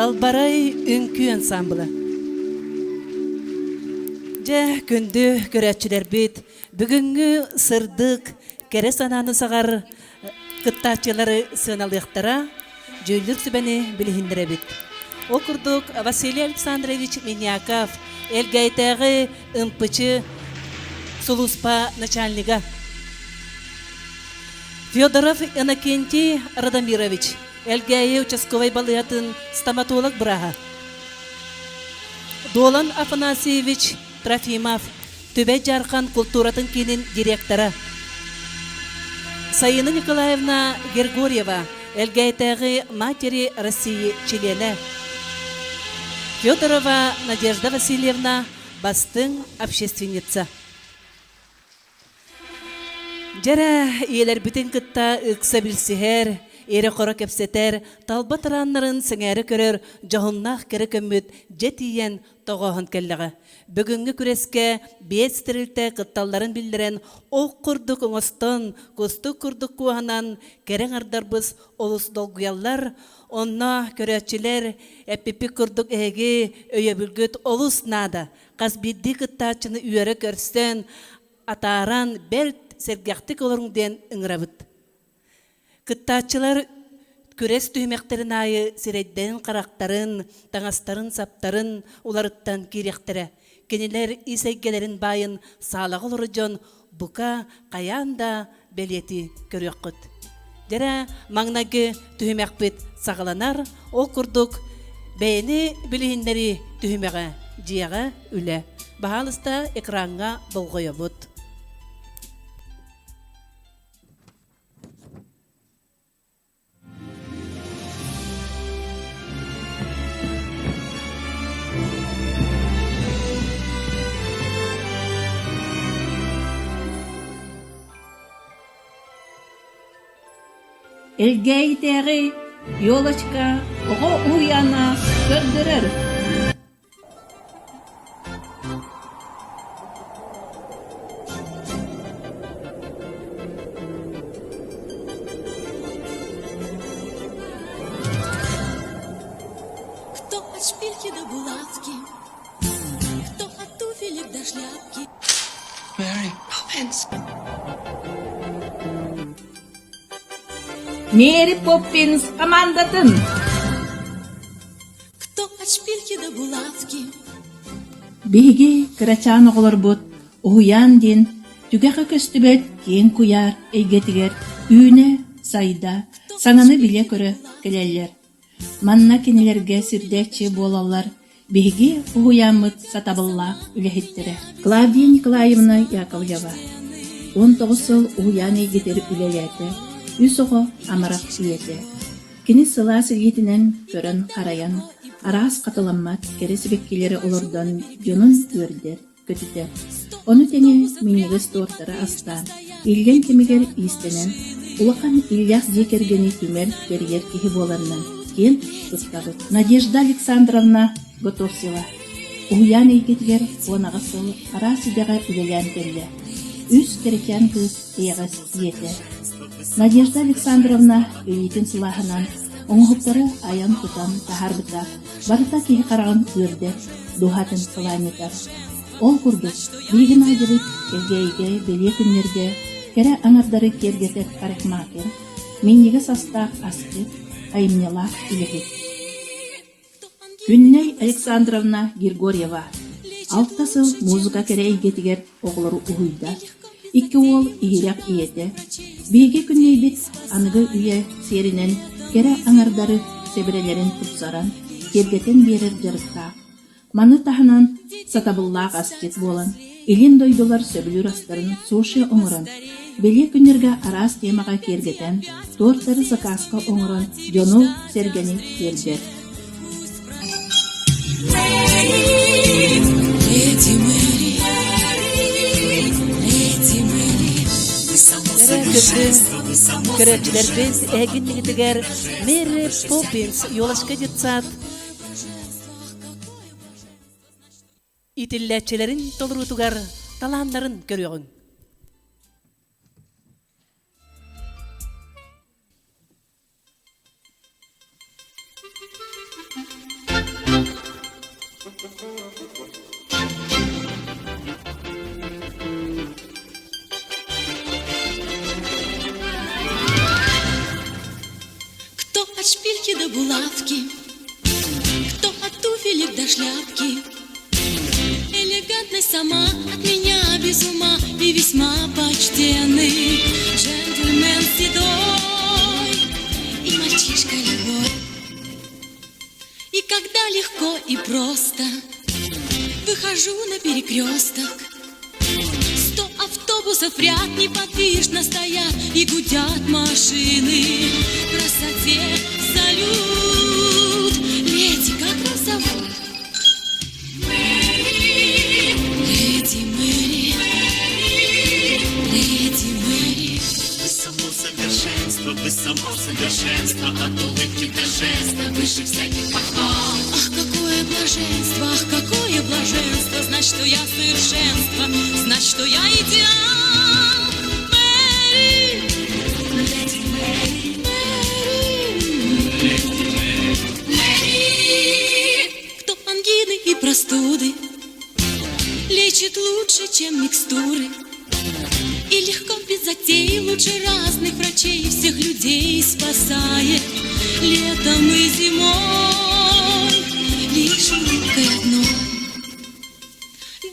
Dalbaray ünkü ansamblı. Je kündü görәтчеләр бит. Бүгүнгү сырдык кере сананы сагар кыттачылары сыналыктара жөйлүк сүбәне билиһиндере бит. Окурдук Василий Александрович Миняков элгәйтәге ымпычы Сулуспа начальника. Федоров Иннокентий Радомирович элгәйе участковый балыятын стоматолог браха. Долан Афанасьевич Трофимов Төбе Жаркан культуратын кинин директора. Саина Николаевна Гергорьева Элгейтеги матери России члены. Федорова Надежда Васильевна, бастың общественница. Жара иелер бүтін кытта ыкса билсихер, эре қора кепсетер, талба тараннарын сіңәрі көрер, жағыннақ кері көммөт жетиен тоғағын келлігі. Бүгінгі күреске бейстірілті қытталарын білдірен, оқ құрдық оңыстын, көсті құрдық куағынан керен ардарбыз олыс долгуялар, онна көрәтчілер, әппепі құрдық әге өйе бүлгіт олыс нада. Қаз бидді қыттачыны үйері көрсен, атаран бәлт сәргәқтік оларыңден ұңырабыд. Кыттачылар күрес түймектерін айы сирейден қарақтарын, таңастарын, саптарын оларыттан керектірі. Кенелер исәйгелерін байын сағылағы олары жон бұқа қаянда бәлеті көрек құд. Дәрі маңнағы түймек бет сағыланар, ол күрдік бәйіні білігіндері түймеға жияға үлі. Бағалыста экранға болғойы бұд. Элгейтери, елочка, ого уяна, көрдірір. Кто от шпильки до булавки, кто от туфелек до шляпки. Mary Poppins. Мэри Поппинс командатын. Кто от шпильки до булавки. Биги крачан оғылар бұд, уян ден, түгәқі көстібет кен куяр, эйгетігер, үйіне, сайда, саңаны біле көрі келелер. Манна кенелерге сирдекче болалар, биги уянмыт сатабылла үлехеттері. Клавдия Николаевна Яковлева, 19 сыл уян эйгетері үлелеті, Үсоғы амарақ сүйеті. Кені сыла сілгетінен көрін қараян, арас қатыламмат кересібеккелері олардан жонын өрдер, көтітер. Оны тәне менегіз тортары астан, илген кемегер истенен, улақан ильяқ зекергені түмер кергер кехі боларынан, кен тұстағы. Надежда Александровна Готовсила, уян егетігер онаға сылы арас идеға үлелен келді. Үс керекен күз еғіз еті. Надежда Александровна өйтін сылағынан оңғыптары аян тұтан тахарбыта, барыта кейі қараған өрді, дұғатын сыламетар. Ол күрді, бейгін ажырыт, келгейге, беле күнлерге, кәрі аңардары кергетек қарықмакен, меннегі састақ асты, айымнелақ үлігет. Күнней Александровна Григорьева, 6 сыл музыка кәрі егетігер оғылары ұғыйда, 2 ол иірек иеті. Бейге күнней бит анығы үйе серінен кәрі аңардары себірелерін тұтсаран, кергетен берер жарықта. Маны тахынан сатабыллақ астет болан, илин дойдылар сөбілір астарын сошы оңырын. Беле күнерге арас темаға кергетен, тортары сақасқа оңырын, жону сергені кердер. Көрәтчілербіз әгіннігітігер Мэри Поппинс yolашқа жетсат. Итилләтчілерін толырутугар таландарын көріғын. От шпильки до булавки, кто от туфелек до шляпки. Элегантность сама от меня без ума и весьма почтенный джентльмен седой и мальчишка любой. И когда легко и просто выхожу на перекресток, 100 автобусов автобусов ряд неподвижно стоят и гудят машины. Красоте салют. Леди, как вас зовут? Мэри. Леди Мэри. Леди Мэри. Вы само совершенство, от улыбки до жеста, выше всяких похвал. Ах, какое блаженство, знать, что я совершенство, знать, что я идеал. Мэри, Леди Мэри, Мэри. Кто ангины и простуды лечит лучше, чем микстуры, и легко без затей, лучше разных врачей, всех людей спасает летом и зимой. Лишь улыбкой одной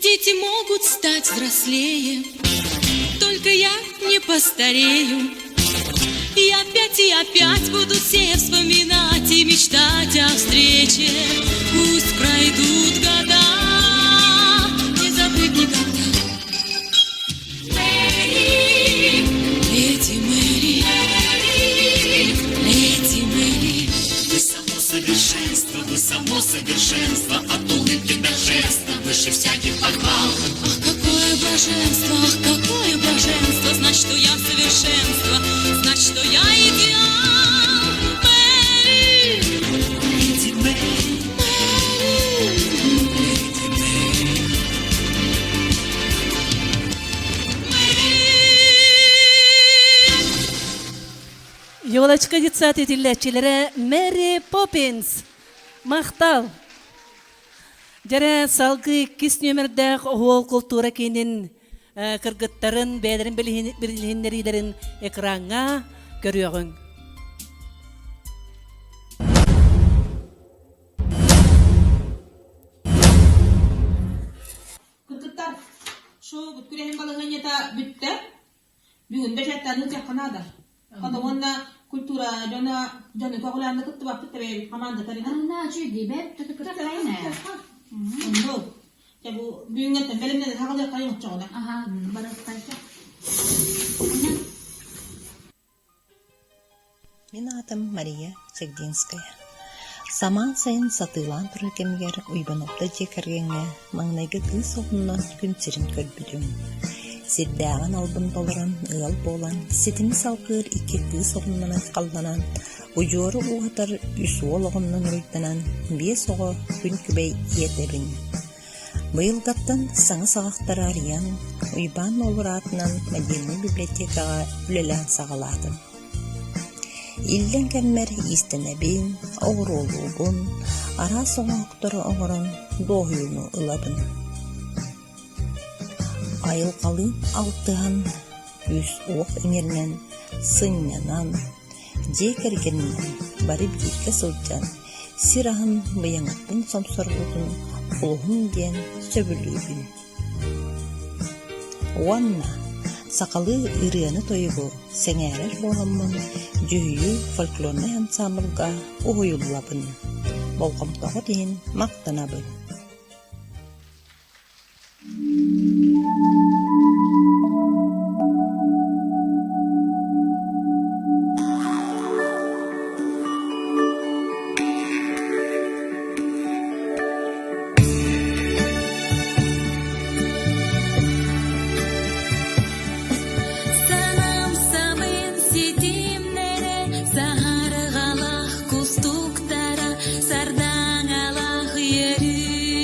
дети могут стать взрослее, только я не постарею. И опять буду все вспоминать и мечтать о встрече. Пусть пройдут года, не забыть никогда. Мэри, леди Мэри, леди Мэри. вы само совершенство, от улыбки до жеста, выше всяких похвал. Ах, какое блаженство, знать, что я совершенство, знать, что я идеал. Мэри, Леди Мэри, Yolachka gitsat etilletçilere Mary Poppins. Maqtal. Jara salgı 2 nömerdäk hol kultura kinin kırgıttарын, bälerin bilhinlerilerin ekranga görüyorsun. Kırkıtlar şu bütülerin balığın ta bitti. Bugün beşetlerini yakınada. Kada onda kultura dona toğulandı kıttı bak tabi hamanda tarina. Ana çünkü ben tutukta kayna. Ondo. Ya bu büyüğünde belimde de takılıyor kayın uçağına. Aha, barat kaysa. Мен атым Мария Сегдинская. Саман сайын сатылан туры кемгер уйбанопта жекергенге маңнайгы кыз оғыннан күнсерін көрбүдүм. Сирдәган албын болырын ығал болан, сетimi салқыр ике кыз оғыннан қалданан, уйжоры уғатар үс ол оғыннан ұйттанан, бес оғы күн күбей етерін. Быйылгаттан саңы сағақтар ариян, уйбан олыр атынан мәдени библиотекаға үлелән сағалады. Иллен кәммәр истенәбин, оғыр олуғын, ара соңа оқтыры оғырын, доғыйыны ылабын. Айыл қалын алтыған, үс оқ еңернен, сыннанан, жекергеннен, барып жекке сылджан, сирахын бұяңаттың самсарғудын, ұлғын ден сөбілігін. Уанна, сақалы ырыяны тойығы сәңәрер болғанмын, жүйі фольклорный ансамблға ұғыйыллабын. Болғамтағы дейін мақтанабын. Санам самын сетимнере, сағары қалақ күстуктара, сардан алақ ері.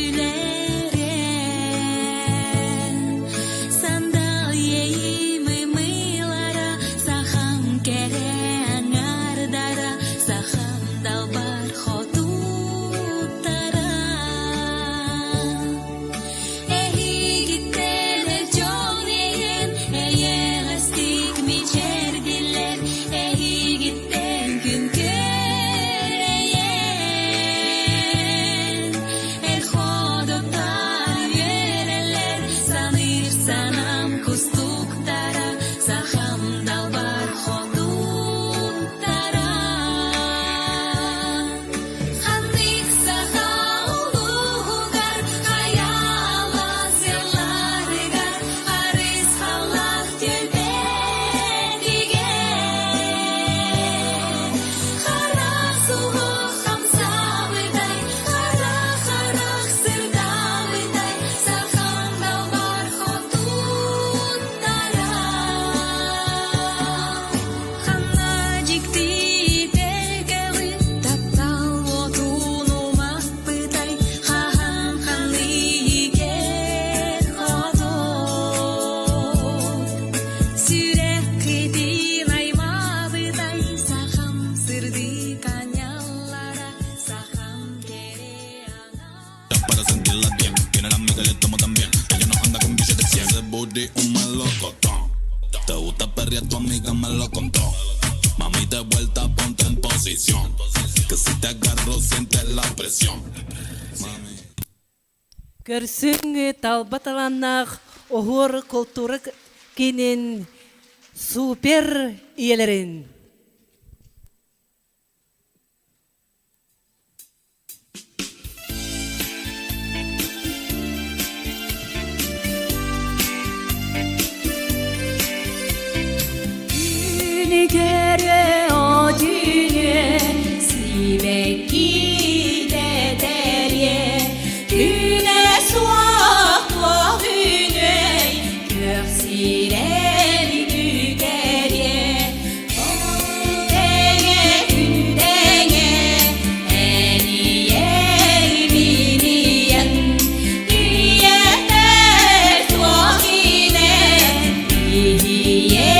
eres un melocotón. Te gusta perrear, tu amiga me lo contó. Mami, de vuelta, ponte en posición. Que si te agarro, sientes la presión. Mami. Көрсүң талбаталаннах оғыр культура кенен супер иелерин. Göre o düğünü sibeki de derye güne suak vahüne görsirel gügerye denge gündenge eniye miniyen düyeter suakine ihiye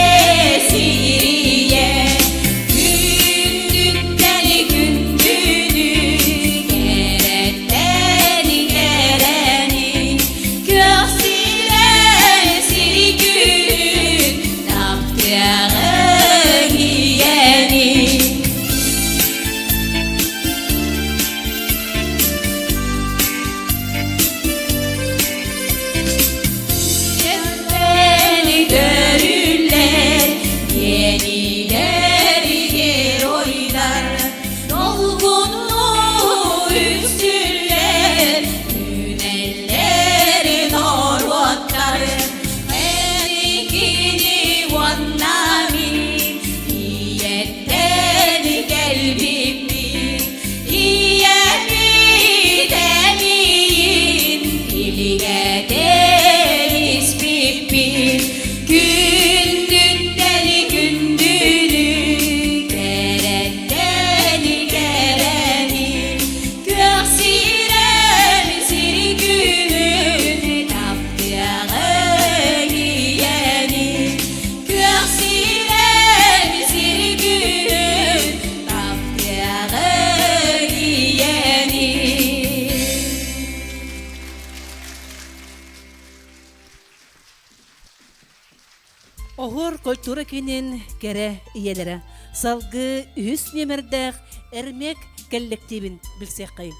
Оғыр культура кенен кере иелері. Салғы үс немердәқ әрмек коллективін білсек қайым.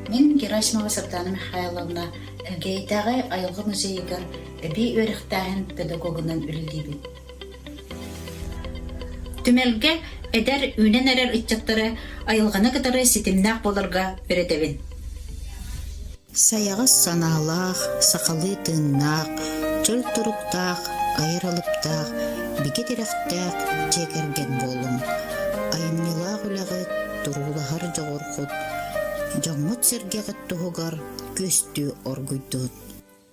Мен Герасимова Светлана Михайловна Элгейтағы айылғы музейгер бей өріқтағын педагогынан үлілдейбін. Түмелге эдер үнен әрер үтчаттары айылғаны кытары сетімнақ болырға өретебін. Саяғы саналақ, сақалы тыңнақ, чөл тұруқтақ, айыралыптақ, бекет ерақтақ, жекерген болым. Айынмилақ үліғі тұрулағар жоғырқұд, жаңмыт сергеғіт тұғығар көсті оргүйдуд.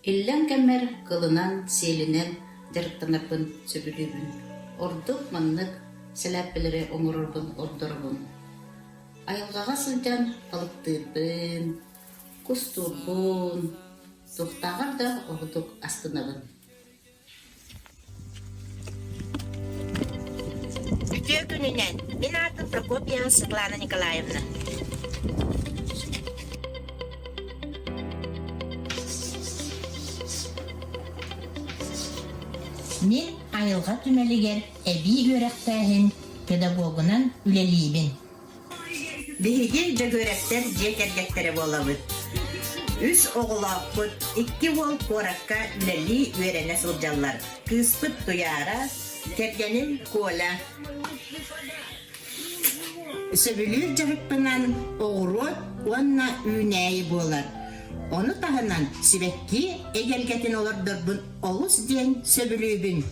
Иллен кәмер кылынан, селінен, дәріқтанарбын сөбілебін. Ордық маннық, сәләп білері оңырырбын, ордырбын. Айылғаға сылжан қалықтырбын, кустурбун, тухтагар да ордук астынабын. Үтө күнүнен мен атым Прокопьева Светлана Николаевна. Мен айылға түмелігер әби өрәқтәхін педагогынан үлелейбін. Биһиги жөгөрәктер жекергектері болабыт. Үс оғылақпыт, икки бол коракка үлели үйрене сылжалар. Кыспыт туяра, тергенин кола. Сөбілер жарықпынан оғырот, онна үйнәйі болар. Оны тағынан сібекки егелгетін олардырбын олыс ден сөбілебін.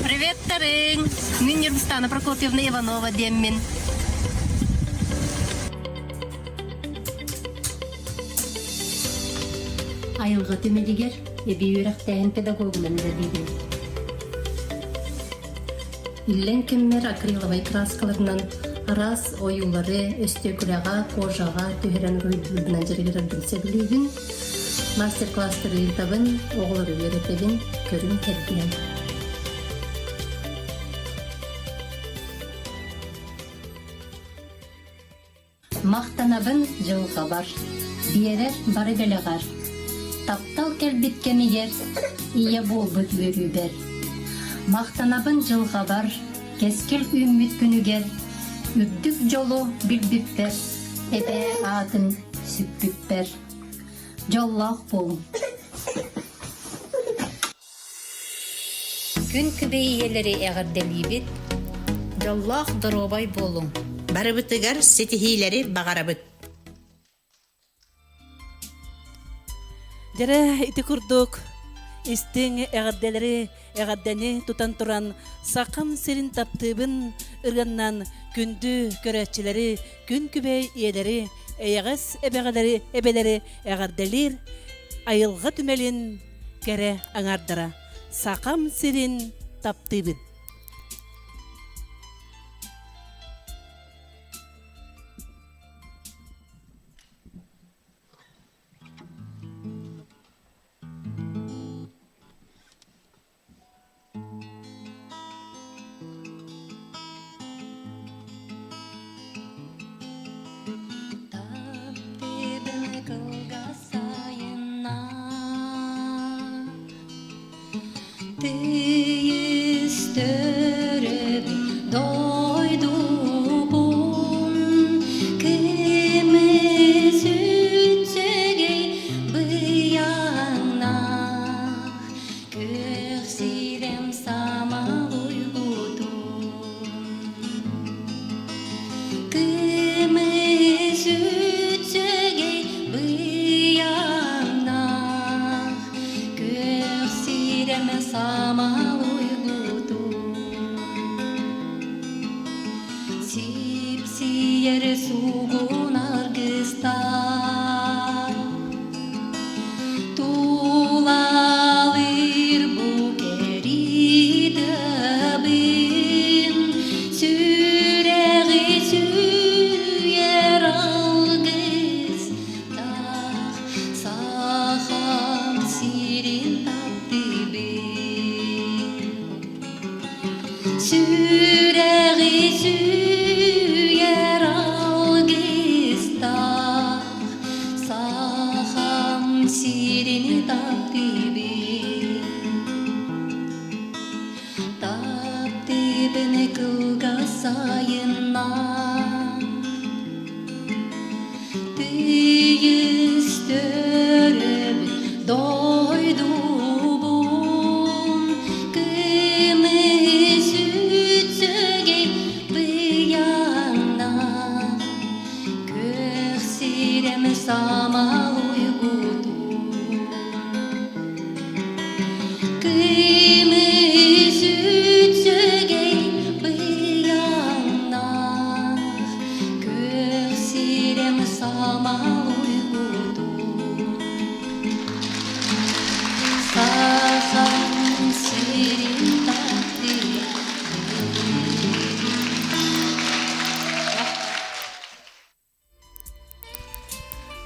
Привет, Тарың! Мен Ербустана Прокопьевна Иванова деммен. Айылға төмелігер, әбей өрәқтәйін педагогынан үлелейді. Иллен кеммер акриловай краскаларынан арас оюлары өстөкүләға, кожаға төһерен рөйдүлбінен жергерер білсе білейбін. Мастер-класстары илтабын, оғылары өретебін, көрүн келген. Мақтанабын жылға бар, биерер бары белеғар. Таптал келбит кемигер, ие болбут өрүбер. Мақтанабын жылға бар, кескел үміт күнігер. Үддік жолу билбиппер, эбе адым сүппүппер. Жоллақ бол. Күн күбей елері әғірделейбет, жоллақ дұробай болың. Барыбытыгар сетихилери бағарабыт. Жара ити курдук. Истең әғадделері әғаддәне тутан туран сақам серин таптыбын ырганнан күнді көрәтчілері, күн күбей иелері, әйәғас әбелері әғадделер айылға түмелін кәрі аңардыра. Сақам серин таптыбын.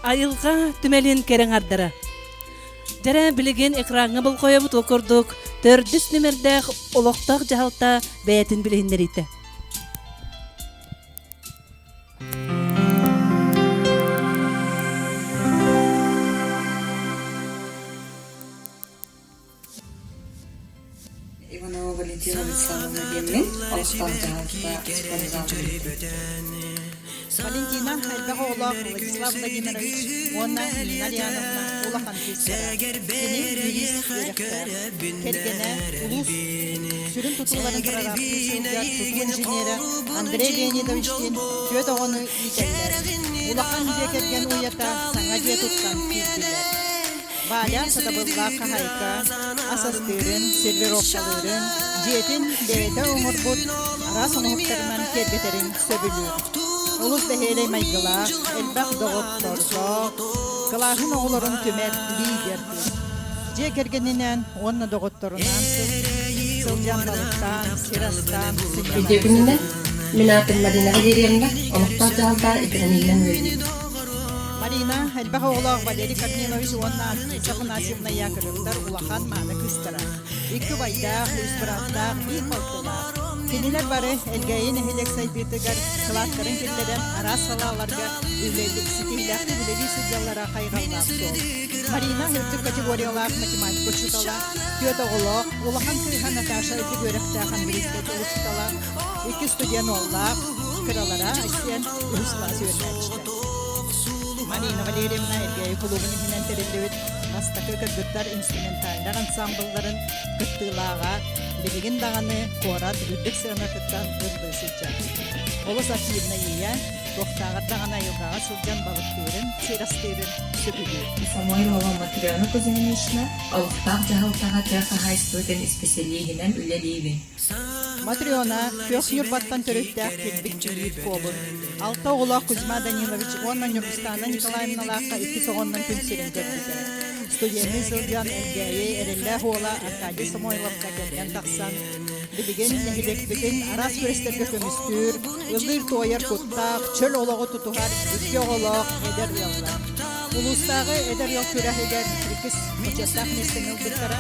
Айылға түмелін керен ардыра. Жара білеген экраңы бұл қойабыт оқырдық, 4 нөмірдәқ олықтақ жағалта бәйтін білгендер еті. Иванова Валентина Вячеславовна Демин, олықтақ жағалта Валентина Хайбағолақ Владислав Владимирович, Онна Налияновна, Улахан Кестера, Сені юрист өріқтер, Келгені, Улус, сүрін тұтылғаны прорабты сылдар тұтыл инженері Андрей Леонидовичтен көт оғыны икәлдер. Улахан де келген уята саңа де тұтқан кезділер. Валя садабызға қағайқа, асастырын, сервировкалырын, жетін бәйті оңыр бұд, арас оңықтарынан келбетерін сөбілер. Улус дәхейлей майгылақ, әлбақ доғыт торзоқ, қылағын оғылырын төмәт лидерді. Же кергенінен онны доғыттырынан сылжанлалықтан, сирастан, сиккенен. Үдегініне, мен атын Марина Валерьевна, олықтақ жағалта екенінен өйді. Марина, әлбәғі олақ Валерий Корнилович онна Сафанасьевна якырықтар улахан маны күстіра. Икі байдақ, ұйспыраттақ, үй қалтылар. Кенелер бары әлгәйін әхелек сайбетігер қылаттарын келдерен арас салаларға үйлелік сетейләқті білеви судьялара қайғаллақ сол. Марина өттік категориялақ математика чутала, түйеті олақ, улахан күйхан Наташа өті көріқтәқан білістеті ұчутала, екі студент олақ, кыралара асен ұсласы өрнәчті. Марина Валерьевна Эргей клубының хинен терелдеуіт астақы кыргыттар инструментальдар ансамблдарын кыттылаға білігін дағаны қорат бүдік сығанақыттан ұрдысыча. Олыс активна ия, тоқтағыр дағана елғаға сылжан балықтырын, серастырын сөпілі. Самойлова Матрена Кузьминична, алықтақ жағылтаға тәқі хайстуытын специалигінен үлелейбін. Матриона, көк юрбаттан төрөттәк келбік жүлейт қолын. Алта оғыла Кузьма Данилович, онна Нюрбустана Николаевналаққа 2 соғоннан күнсерін көрдігі. Студенті Сылжан Әлгәйе, әрелі оғыла Аркадий Самойловқа келген тақсан. Білген нәхілектігін арас көрестерге көмістір, ұлыр тойыр құттақ, чөл олығы тұтуғар, үтке оғылақ, әдер яллар. Улустағы әдер ял көрәхегер, крикіс мұчастақ нестен ұлдықтара,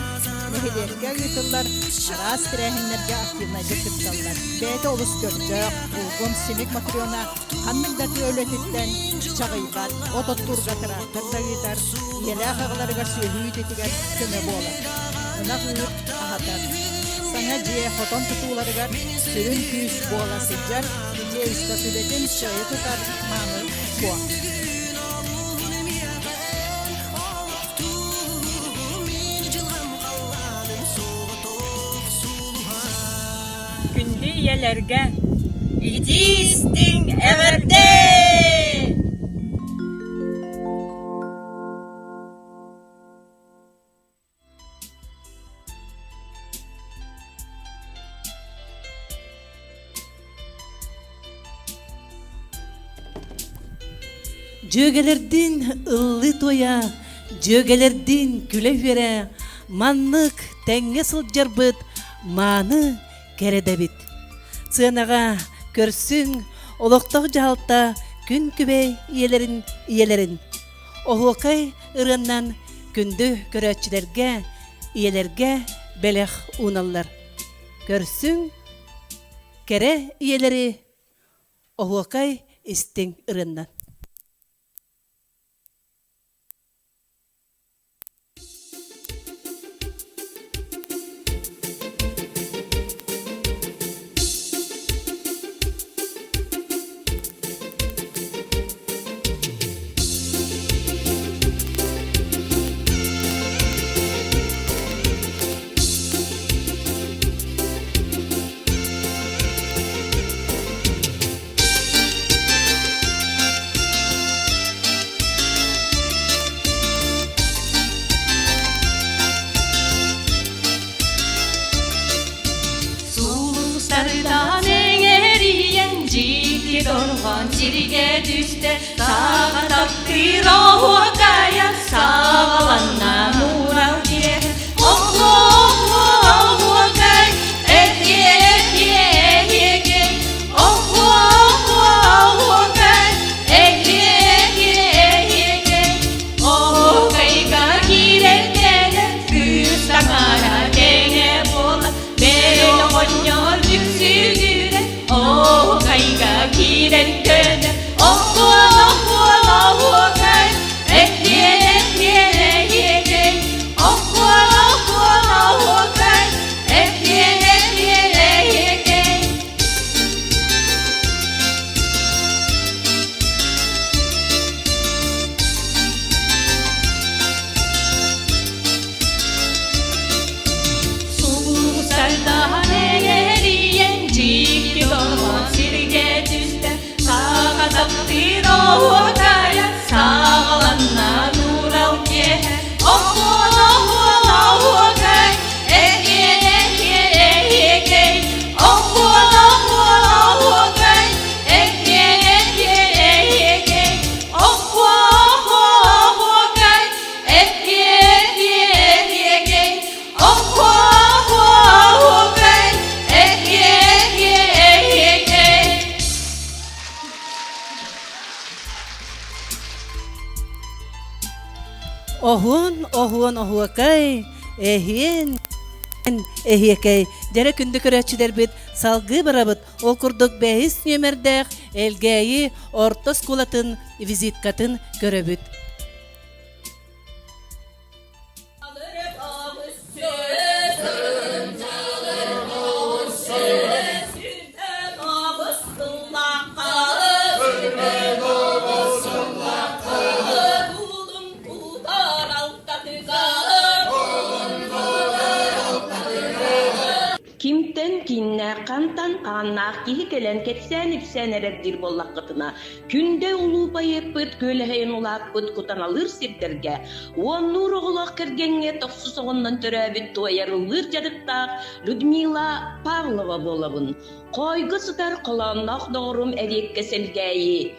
нәхілерге ұйтылар, арас тірәхінлерге активнайды күтталар. Бәйті олыс көрдіқ, ұлғын Семек Матриона, қанмылдаты өлететтен чағайбат, ототтурға тұрақтырдағыдар, елі ағағыларға сөйлі үйтетігер көмі болар. Ұнақ ұйып ағатар. Саңа же хотон тұтуларығар сүрін күйіс бола сыджар, же ұста сүлетін шөйі тұтар маңы бұа. Күнді елерге идистің әвәрде! Жөгелердин ыллы тоя, жөгелердин күле вере, маннык тәңге сылжарбыт, маны кередебит. Сынаға көрсүң, олоқтақ жағалта күн күбей иелерин. Оғылқай ырыннан күнді көрәтчілерге, иелерге бәлех уналлар. Көрсүң, кере иелери, оғылқай истің ырыннан. Dorgan çirge düşte sağa takkır oğukaya sağalanna mural diye oğukay ehliye oğukay ehliye oğukayga girelere küstakara gene bola bel oynuyor yüksügüre oğukayga giren köne oğukay ehliye oğukay ehliye Suğusardan eriyen ciddi dolman sirge düşte sağa taktır oğukaya sağlanna nural ki oğukay ehliye oğukay ehliye oğukay ehliye oğukay ehliye оһуон оһуакай, эхиен, эхиекай, дәрі күнді көрәтшідер бит, салғы барабыт, ол күрдік бәйіс нөмірдәқ, әлгәйі орта скулатын, визиткатын көрөбіт. Kimten kinne kantan kannak kihi kelen ketsen ipsen ereddir bollakıtına. Günde ulu bayıpıt köleheyin ulakpıt kutan alır sirderge. On nur oğulak kergenge toksus oğundan törəbit toyarılır jadıktaq Людмила Павлова bolabın. Koygu sıtar kolannak doğrum erek keselgeyi.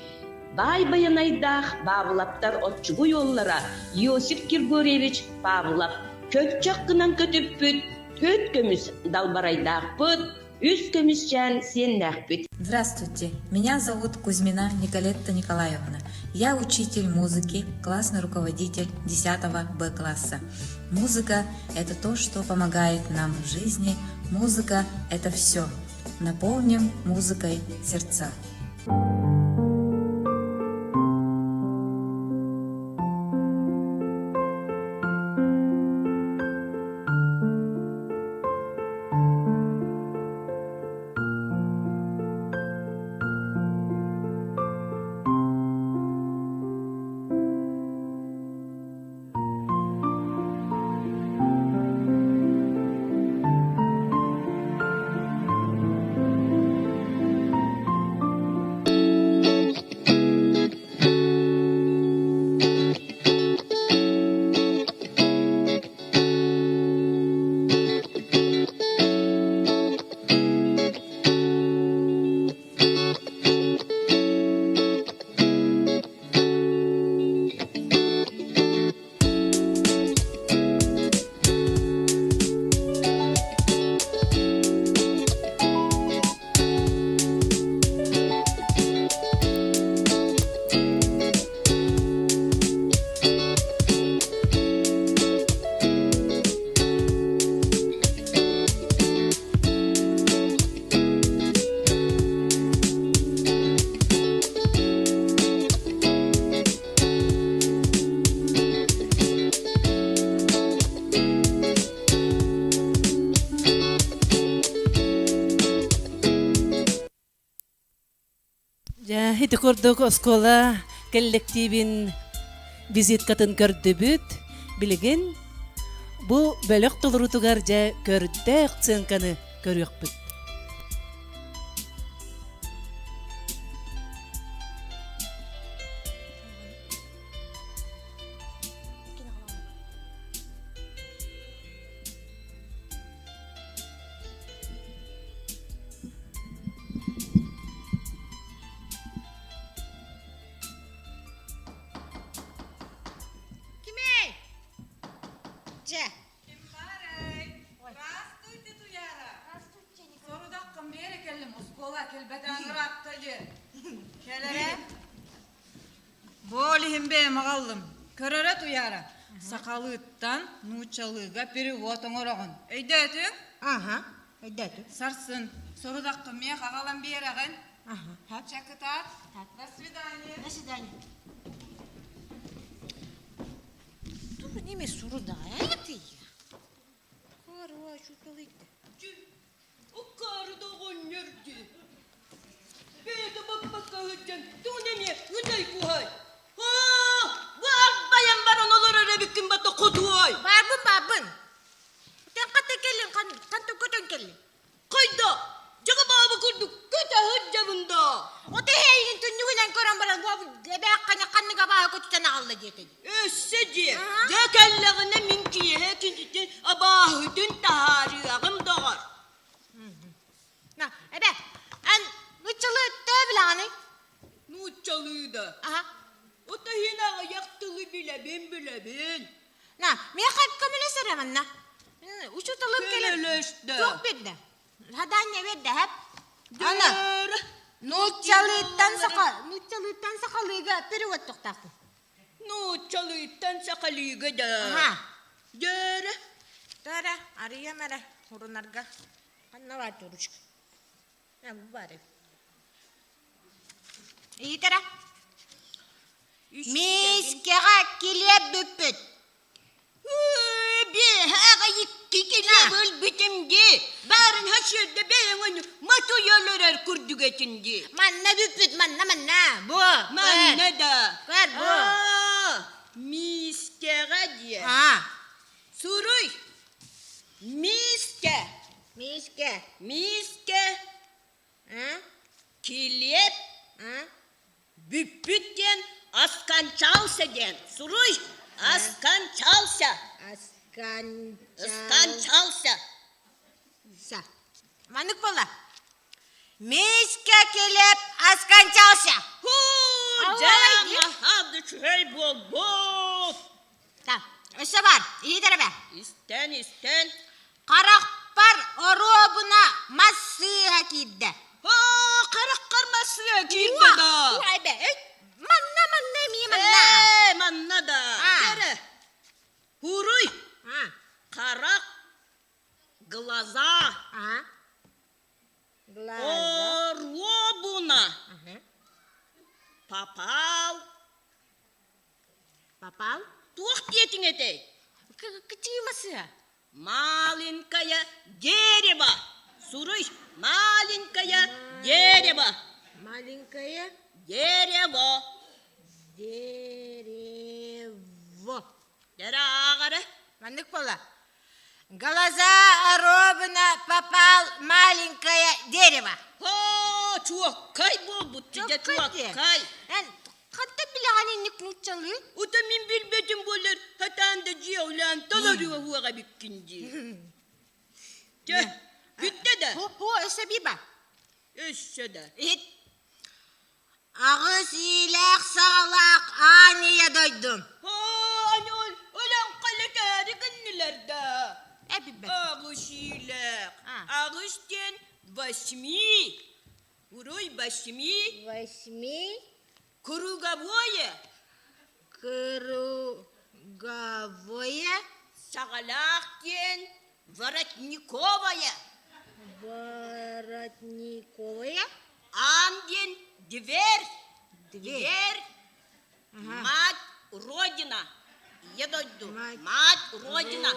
Bay bayanaydaq Pavlovlar otçugu yollara Yosif Grigorьевич Pavlov kökçak kınan kötüppüt. Төт көміс далбарайдақпыт, үз көмісчән сеннәқпыт. Здравствуйте, меня зовут Кузьмина Николетта Николаевна. Я учитель музыки, классный руководитель 10 Б класса. Музыка – это то, что помогает нам в жизни. Музыка – это все. Наполним музыкой сердца. Hiti kurduk oskola kollektivin vizitkатын көрдөбүт, билеген bu bölök tolrutugar ja көрдө акценканы көрөкпүт. Болихим бе мағалым, көрөрі туяра. Сақалыттан нучалыға перевод оңырағын. Өйдәтің? Ага, өйдәтің. Сарсын, сорудаққы ме қағалан берағын. Ага. Чакытар. До свидания. До свидания. Dur neme soru da hayatı ya. Karı var şu kalıktı. O karı da gönlürdü. Beyde babaka hıccan. Tuneme hıcay kuhay. Bayan baron olur öyle bir gün batı kutuay. Babın. Sen kata gelin, kan tukutun gelin. Kayda. Jaga baba kurduk. Kata hıcca bunda. O da heyin tünüğüyle koran baran bu ebe akkana kanını kabağı kutusana Allah diyeti. Össeci. Zekelleğine minkiye hekinci abahüdün tahariyağım doğar. Na, ebe. En nuçalı tövlanı. Nuçalı da. Aha. O da yine yaktılı bile ben. Na, miye kalp kamile seremen na. Uçutalıp gelin. Keleleşte. Çok bildi. Hadi anne verdi hep. Ana. Nuçalıktan sakalıyga perivot tuktaktı. Nuçalıktan sakalıyga da. Aha. Дөрі. Тара, ария мәре, урынарга. Канна бар туручка. Бу бары. Тара. Мискеға келе бүппіт. Бе, аға еккі келе бұл бітімде. Бәрін хашырды бәйіңін мату елерер күрдігетінде. Манна бүппіт, манна. Бу. Манна да. Көр, бу. Мискеға де. Суруй. Миске. Келеп. Бүппіттен асқан чалса ден. Суруй. Асқан чалса. Манық бола. Миске келеп, асқан чалса. Жаңа хабды чөй бол. Өсі бар, тара бә. Истен. Қарақпар оробына массыға кидді. Қараққар массыға кидді да. Уай бә, манна, манна да. Дәрі. Хуруй. Қарақ глаза. Оробына. Попал. Тух детің етей. Кычы масы? Маленькое дерево. Суруй. Маленькое дерево. Дерево. Дәрі ағары. Манық бола. Глаза оробына попал маленькое дерево. Чуаққай бол бұттыда чуаққай. Қанта біліған енік нүтчалы? Ота мен білбетім болыр. Хатанды жеулан таларыға хуаға біккенде. Бүтті да. Өсі би ба? Өсі да. Ағыз иләқ сағалақ аныя дойдым. Олан қалакары күннілерді. Ағыз иләқ. Ағызден 8. Уруй 8. Круговое. Сағалақтен воротниковое. Анден дверь. Мать Родина. Едойду. Мать Родина.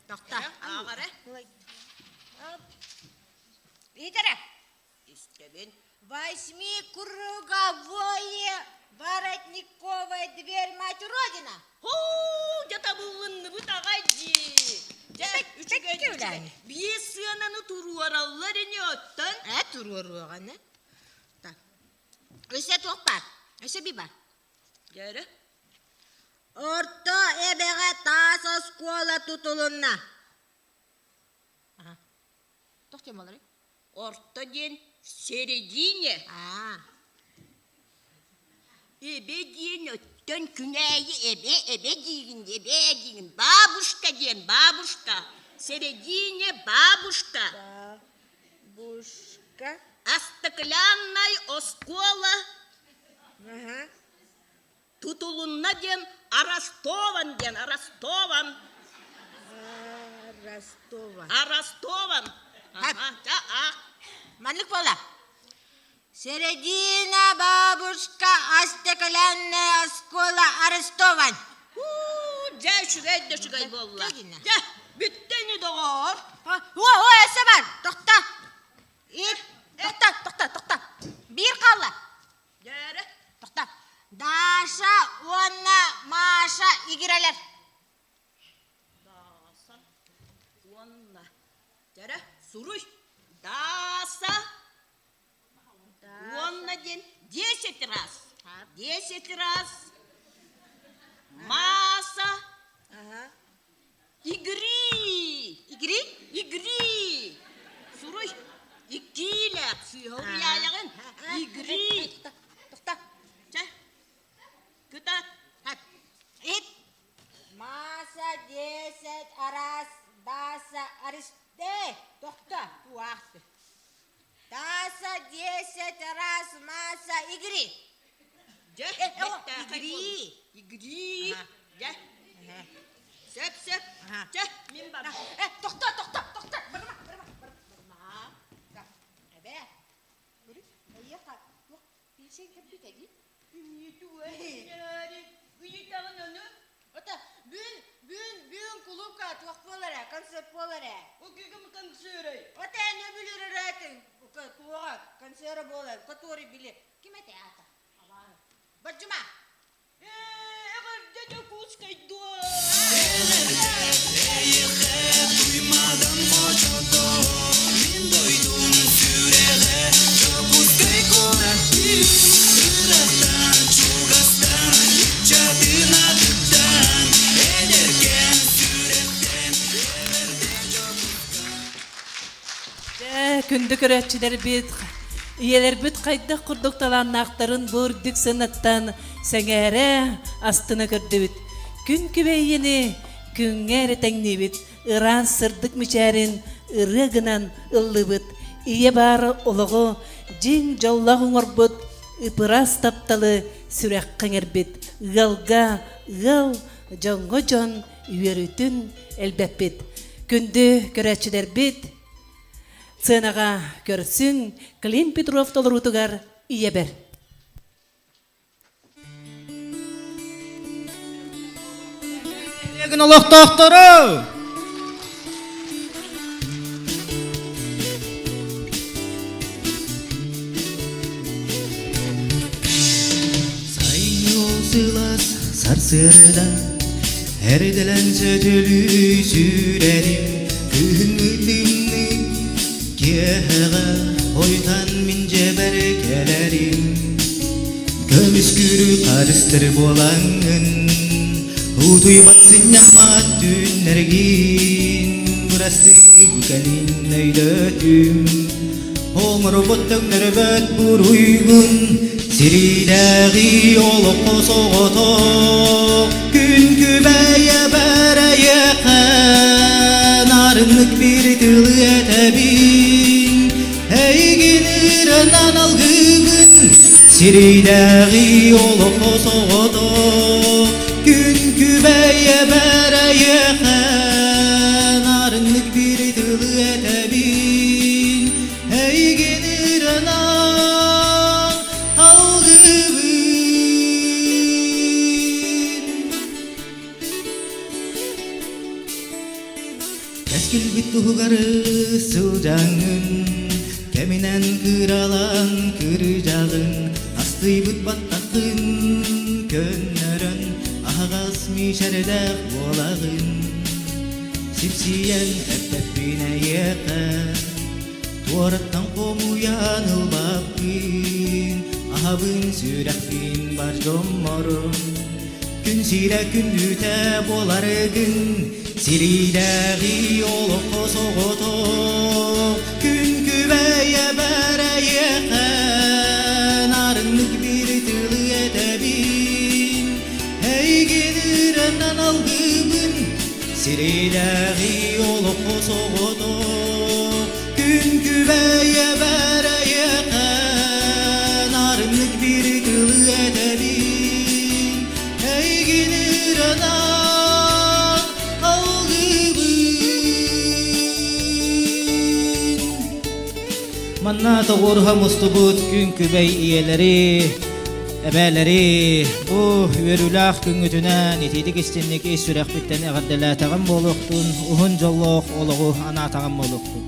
Ағары. Тара. Истебен. 8 круговое воротниковая дверь мать Родина. Жата бұлынны бұт ағайды. Бесі ананы тұруараларыны оттан. Тұруаруағаны. Өсе тоқ бар. Өсе би бар. Дәрі. Орто эбеге таса скола тутулунна. Тоқтен болары? Орто ден середине. Эбе ден өттен күнәйі эбе дейгін. Бабушка ден, бабушка. Середине бабушка. Астаклянной оскола. Тутулунна ден Арастован ден, Арастован. Манлык бола. Середина бабушка астаклянная оскола Арестован. Шүгай болла. Бүттені доғыр. Өсі бар. Тоқта. Тоқта. Bir қалла. Дәрі. Тоқта. Даша, Онна, Маша, игралар. Даша, Онна. Дәрі. Суруй. Даша. Онна ден 10 раз. 10 раз. Маша. Игри. Суруй. Икилер. Сүйхорияяғын. Игри. Тоқта. Күтат. Маша 10 раз. Даша Аристе. Тоқта. Туақты. Даша 10 раз. Маша игри. Игри. Söp söp. Min bana. Tokta. Barma. Ebe. Buri. Ayya ka. Yok. Bir şey kapı dedi. Ota bugün kulüpka tuakpolara, konser polara. O kim konser? Ota ne bilir rahatın. Kuva konser bolar, который bile. Kime teatr? Avar. Bacıma. Eğer dedi kuskaydı. Duymadan moçoto. Min doydum sürele. Kuskay korattı. Iraktan çugastan. Çadına tuttan. Ederken sürekten. Күнді көрәтчілер бет, иелер бет қайда құрдықталан нақтарын бұрдық сынаттан сәңәрі астына көрді бет. Күн күбейіні, күнгәрі тәңні бет, ыран сырдық мүчәрін ырығынан ұлы бет. Ие бары олығы, жин жаулақ ұңыр бет, ұпырас тапталы сүрәк қыңыр бет. Ғалға, ғал, жоңғы жон, үйерітін әлбәп бет. Күнді көрәтчілер бет, Ценаға көрсің, Клин Петров толырутығар ие бер. Егін олық тоқтыру! Сайын олсылас сарсырда, әрділін сөтілі сүрәдім, күнгітімнің Кеға ойдан мен жебір келерім Көміскүрі қарыстыр болаңын Ұдуй батсын ямат түнерген Бұрасы бүкәлін өйдөтім Оңыр бұттың нөрбөт бұр ұйғын Сиридәғи олы қосоғото Күн күбәйе бәрі еқан Арынлық бір тылы әтәбін Әйгенірінен алғығын Сиридәғи олы қосоғото Күн күбәйе бәрі еқан Арынлық бір тылы әтәбін Әйгенірінен Кәскілбіт тұғығары сылжаңын Кәмінен кыралан кыры жағын Асты бұт баттақын көннерін Ағас мишәрдәқ болағын Сипсиян әптәппін әйеқі Туараттан қомуян ұлбаппын Ағабын сүрәқпін бар жомморым Күн сирә күн үтә боларығын Сиридәғи олы қосоғото Күн күбәйе бәрі еқан Арынлық бір тылы әтәбін Әйгенірінен алғымын Сиридәғи олы қосоғото Күн күбәйе бәрі еқан Арынлық бір тылы әтәбін Әйгенірінен Манна тоғырға мұстыбыт күн күбәй иелері, әбәлері, бұ өрілақ күн үтінен етейдік істеннік ес сүрәқ біттен әғаддәлі тағым болуқтын, ұғын жоллық олығы ана тағым болуқтын.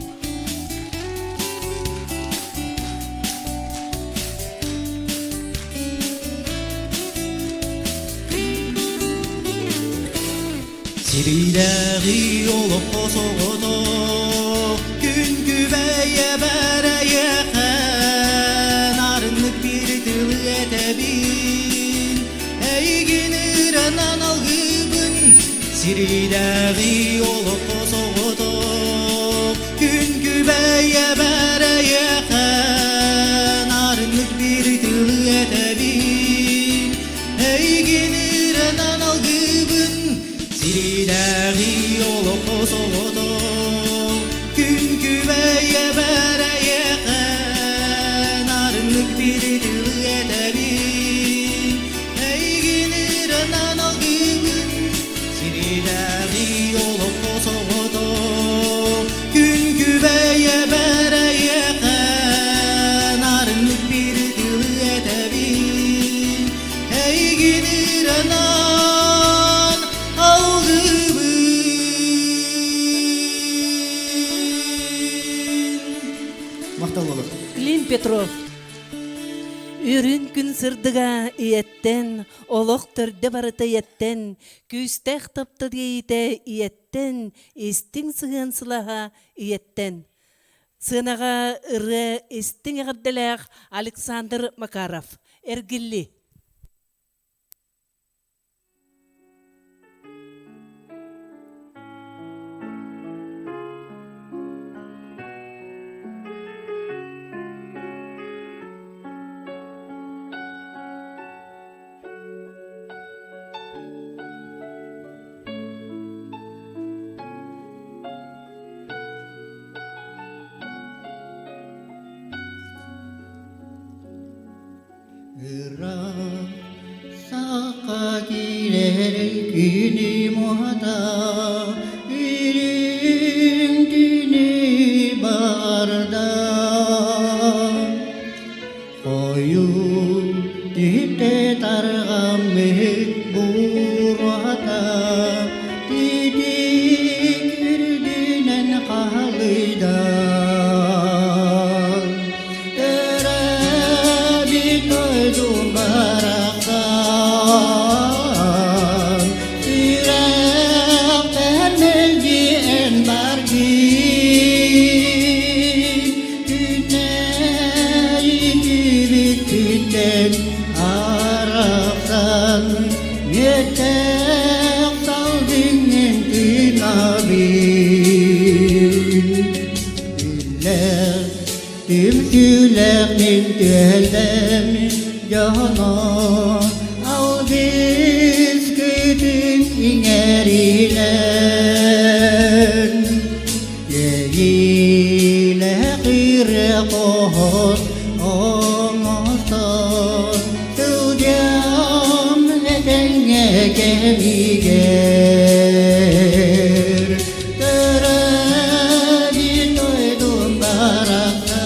Сиридәғи олық қосоғото, күн күбәйе бәрі еқан, арынлық бір тылы әтәбін, әйгенірінен алғыбын, Сиридәғи олық қосоғото, күн күбәйе бәрі еқан, арынлық бір тылы әтәбін, әйгенірінен алғыбын, Сиридәғи олық қосоғото мақтал болар. Клим Петров. Үрін күн сырдыға иеттен, олық түрді барыты еттен, күстәқ тапты дейті иеттен, істің сығын сылаға иеттен. Сынаға ұры істің ғырдылақ Александр Макаров. Әргілі. Saka kileri kini muhata iring kini barda koyu tite targamit burata tidik irdinen kalida Timsülerinin tühelemi cahana Aldız kütün ingerilen Yeyle kire kohor oğuzdan Tüdyam edenge kemiger Teredi doydum baraktan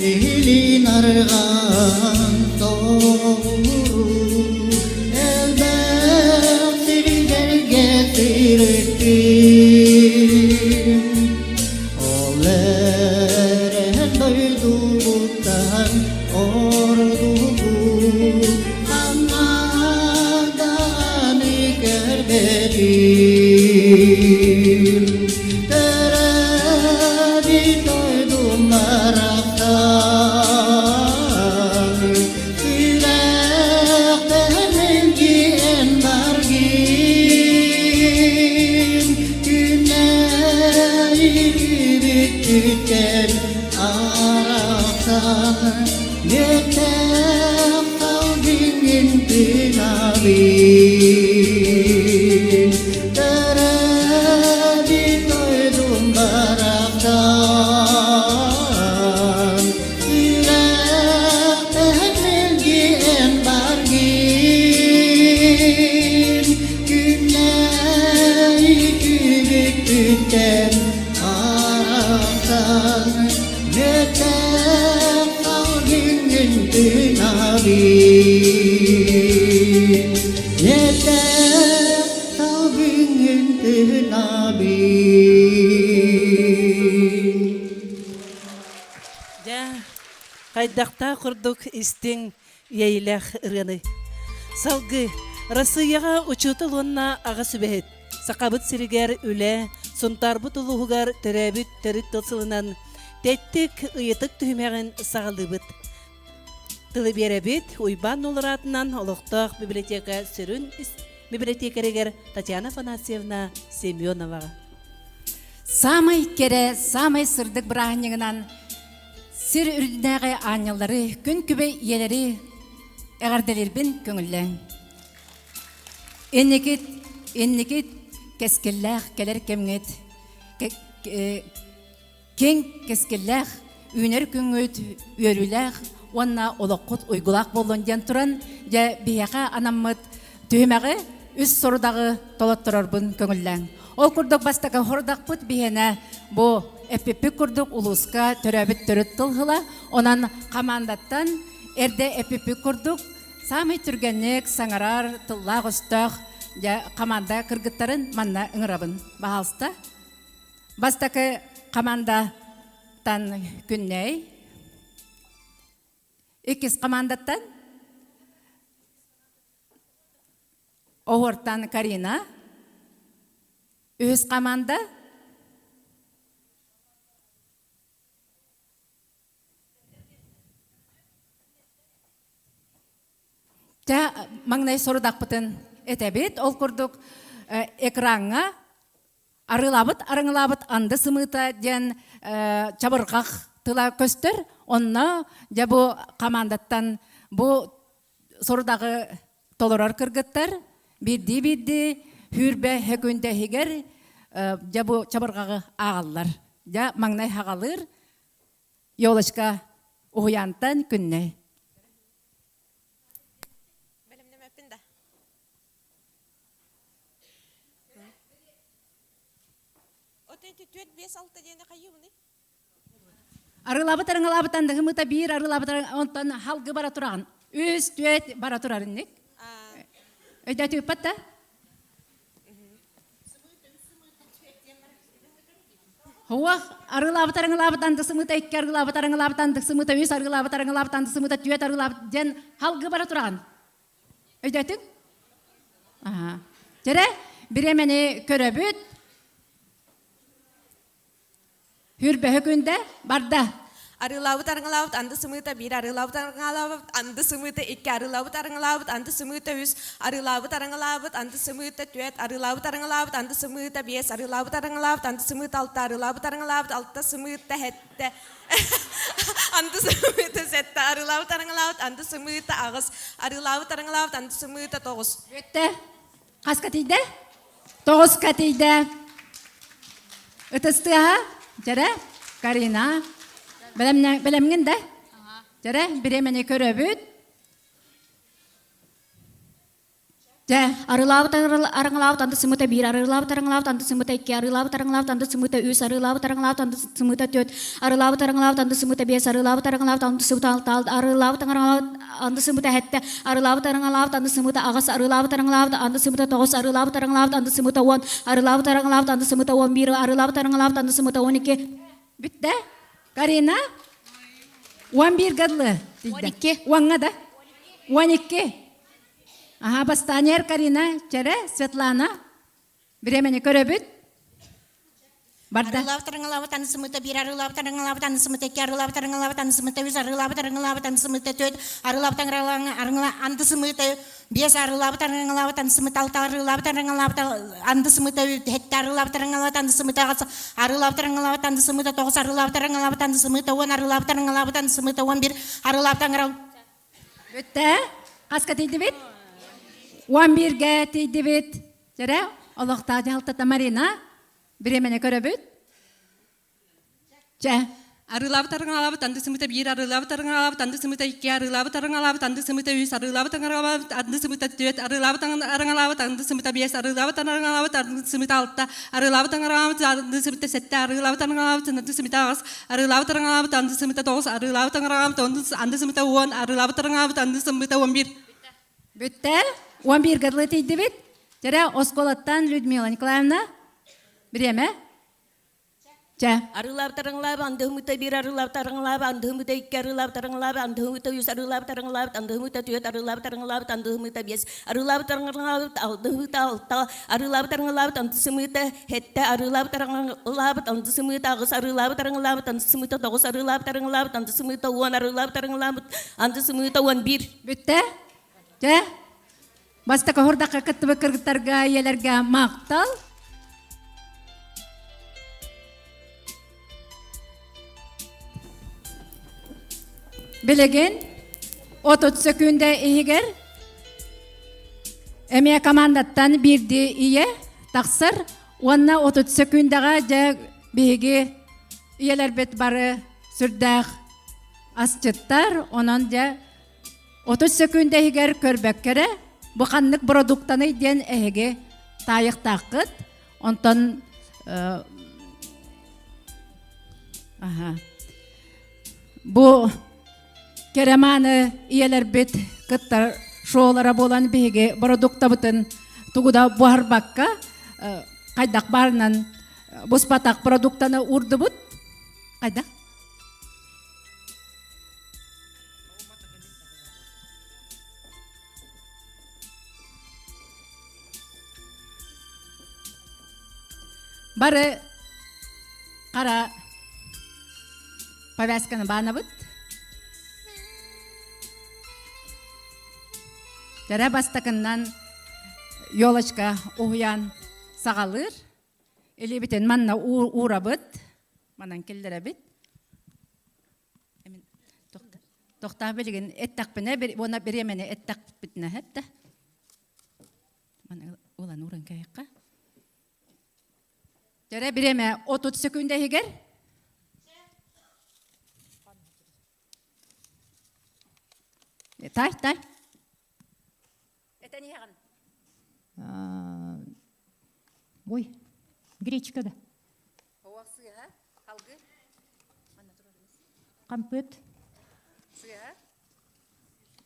Elin argan doğru elbet sirger getirdim Oleren doydu butan ordu Hamadan ikerbedim Teredi doydum maraktan Sürekten ilgin bargin Günleri bittüken araktan Yeter kaldın intinabin Teredi doydum baraktan Yürekten ilgin bargin Günleri bittüken araktan Yeter kaldın intinabin Yeter kaldın intinabin Ja, кайдақта құрдық істің ейләқ ұрғаны. Салғы, Россияға учуты лонна аға сүбәйт. Сақабыт сиригер үлі, сонтарбыт ұлығығар түрәбіт түрік тылсылынан тәттік ұйытық түймәғін сағылдыбыт. Тылы беребет уйбан оларатынан олықтақ библиотека сүрін библиотекаригер Татьяна Афанасьевна Семенова. Самый кере, самый сырдык брахнигынан сир үрдінәғі анялары, күн күбей иелері әғарделербін көңілләң. Эннекет кескелләх келер кемгет, кен кескелләх үйнер күңгет өріләх, онна олыққыт ұйғылақ болуын ден тұран, де бияға анаммыт түймәғі үз сорудағы толаттырарбын көңілләң. Ол күрдік бастағы хордақ бұд бейіне бұ әппепі күрдік ұлысқа төрәбіт түріт тылғыла, онан командаттан әрде әппепі күрдік самый түргеннек саңарар тыллақ ұстақ команда кыргыттарын манна ыңырабын бағалыста. Бастағы командаттан күнней, екіз командаттан оғырттан Карина, өз команда маңнай сорудақ бұтын әтәбет, ол күрдік экранға арыңылабыт анды сымыта ден чабырғақ тыла көстір, онна бұ командаттан бұ сорудағы толырар кіргіттар, бірді хүрбе хекөнде хегер бұ чабырғағы ағалар. Маңнай хағалыр, yolışka uyantan günne. Arılabı tarıngılabı tandığı mıta bir arılabı tarıngılabı ondan halgı bara turağın. Üst düet bara turağın nek. Öyle tüyüpat da? Hova arılabı tarıngılabı tandığı mıta iki arılabı tarıngılabı tandığı mıta üst arılabı tarıngılabı tandığı mıta düet arılabı den halgı bara turağın. Öyle tüyük? Jere bir emeni köröbüt. Hürbe hükünde barda. Arılavut arılavut andı sımıta bir arılavut arılavut andı sımıta iki arılavut arılavut andı sımıta üç arılavut arılavut andı sımıta dört arılavut arılavut andı sımıta beş arılavut arılavut andı sımıta altı arılavut arılavut altı sımıta hette andı sımıta sette arılavut arılavut andı sımıta ağız arılavut arılavut andı sımıta dokuz. Ötte kaç katıydı? Dokuz katıydı. Ötesi ha? Jere, Karina, belemgen de. Jere, bir emeni köröbüt. Arılavut arılavut andı sımıta bir arılavut arılavut andı sımıta iki arılavut arılavut andı sımıta üç arılavut arılavut andı sımıta dört arılavut arılavut andı sımıta beş arılavut arılavut andı sımıta altı arılavut arılavut andı sımıta hette arılavut arılavut andı sımıta ağız arılavut arılavut andı sımıta dokuz arılavut arılavut andı sımıta on arılavut arılavut andı sımıta on bir arılavut arılavut andı sımıta on iki. Bitti. Karina, on bir gadlı. On iki. On da. On iki. Aha, bastanyer Karina, Jere, Svetlana, biremeni köröbüt. Barda. Arılavut arılavut andı sımıta bir arılavut arılavut andı sımıta iki arılavut arılavut andı sımıta üç arılavut arılavut andı sımıta dört arılavut arılavut andı sımıta beş arılavut arılavut andı sımıta altı arılavut arılavut andı sımıta hette arılavut arılavut andı sımıta altı arılavut arılavut andı sımıta dokuz arılavut arılavut andı sımıta on arılavut arılavut andı sımıta on bir arılavut arılavut. Bitti. Kaç katıydı bit? 11'ge teydi bit. Jere, Allah'ta jalta tamarina. Biremene köröbüt. Arılavut arılavut andı sımıta bir arılavut arılavut andı sımıta iki arılavut arılavut andı sımıta üç arılavut arılavut andı sımıta dört arılavut arılavut andı sımıta beş arılavut arılavut andı sımıta altı arılavut arılavut andı sımıta sette arılavut arılavut andı sımıta ağız arılavut arılavut andı sımıta dokuz arılavut arılavut andı sımıta on arılavut arılavut andı sımıta on bir. Bitti. 11 gadlı teydi bit. Jere, Oskolat'tan Людмила Николаевна. Bireme. Arılavut arılavut andı hımıta bir arılavut arılavut andı hımıta iki arılavut arılavut andı hımıta üç arılavut arılavut andı hımıta dört arılavut arılavut andı hımıta beş arılavut arılavut andı hımıta altı arılavut arılavut andı sımıta hette arılavut arılavut andı sımıta ağız arılavut arılavut andı sımıta dokuz arılavut arılavut andı sımıta on arılavut arılavut andı sımıta on bir. Bitti. Баста kahorda kakıtı kırgıtarga yelerge maqtal. Bilegen 30 sekünde iyiger. Emeğe komandattan birdi iye taksır. Onna 30 sekündaga ja bihigi iyeler bet barı sürdağ asçıttar. Onun ja 30 sekünde iyiger körbek kere. Bu kanlık produktanı den ehege tayık takıt. Ondan bu keremanı iyeler bet kıttar şoğlara bolan bihege produkta bütün tuguda buhar bakka kaydak barınan buspatak produktanı urdu but kaydak. Barı kara повязканы bana bud. Jara bastakından yolachka uyan sağalır. Eli biten manna uğra bud. Manan kellere bit. Tohta bilgin ettak bine ona biremene ettak bitne hep de. Mana ulan uğran kayakka. Jara bireme 30 sekünde higer. Tay. Это не яган. Ой, гречка да. Овасы, а? Халгы? Компот, Сыга?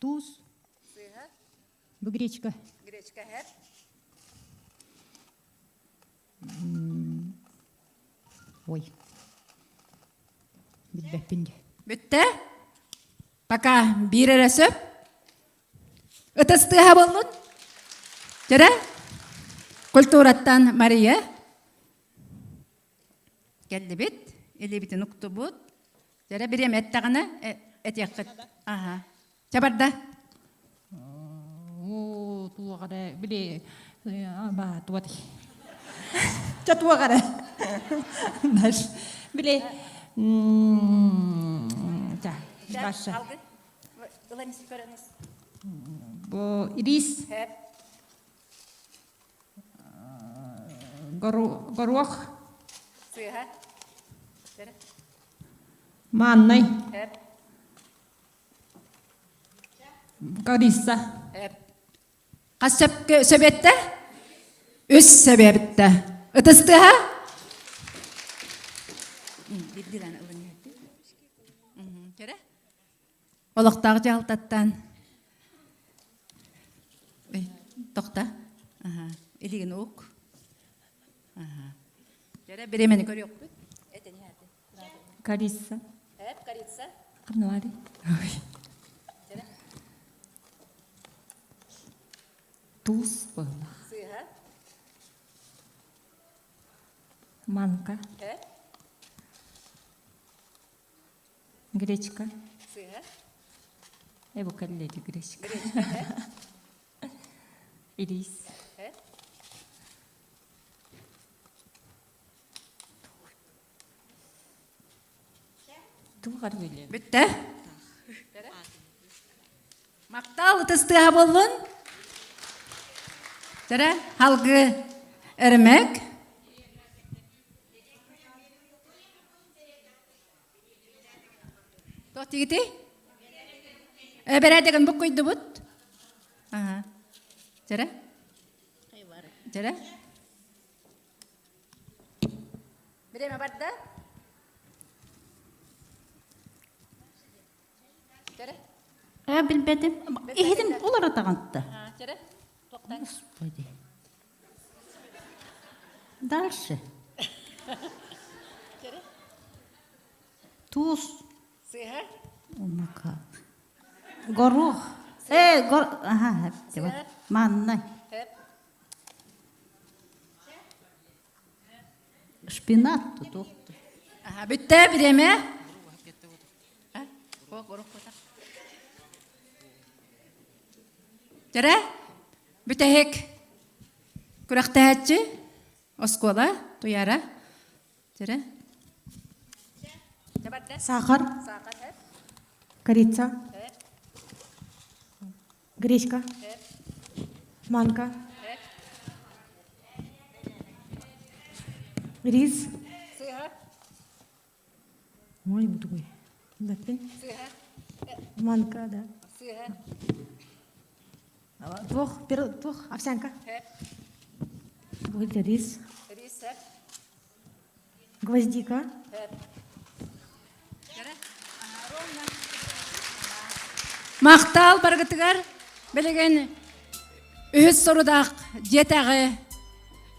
туз, Сыга? bu гречка. Гречка хеп? Ой. Bitbepinde. Bitti. Пока bir arası. Ötesi habolun. Jara kulturattan Maria. Geldi bit. Eli bitin uktu bud. Jara birem ettağını et yakıt. Aha. Çabarda. О, туа кара биле ба туати. Чатуа кара. Наш биле та баша. Bu iris. Hep. Горох. Сыга. Jara. Манной. Hep. Кориса. Hep. Kasap sebette? Üç sebette. Ötesi ha? Bildiren ılın. Jara. Olaqtaq jaltattan. Toqta. Aha. Eligin ok. Aha. Jara biremeni görüyor mu? Eteni hadi. Кориса. Hep karitsa. Карнавали. Jara. Туз была. Сыга. Манка. Hep. Гречка. Сыга. Evo kalleri гречка. Гречка. Hep. Ирис. Hep. Тугар биле. Bitti. Maktal ıtıstığa bolun. Jara halgı ermek. Tohti giti? Beredegen bu koydu but. Aha. Jara? Jara? Bireme barda? Jara? Bilmedim. Ehedim olara tağantı. Jara? Toqtan. Господи. Дальше. Jara? Туз. Сыга. Умака. Горох. Ага, hep. Манной. Hep. Шпинат тут. Aha, bitti bireme. Ha? Gorok kotak. Jara? Бүтәһек күрәхтәһәтче оскола туяра. Тере. Сахар, корица, гречка, манка, рис. Ой, буду ой. Манка, да. Двух, овсянка. Рис. Гвоздика. Мақтал баргытыгар белеген үһүс сорудак жетагы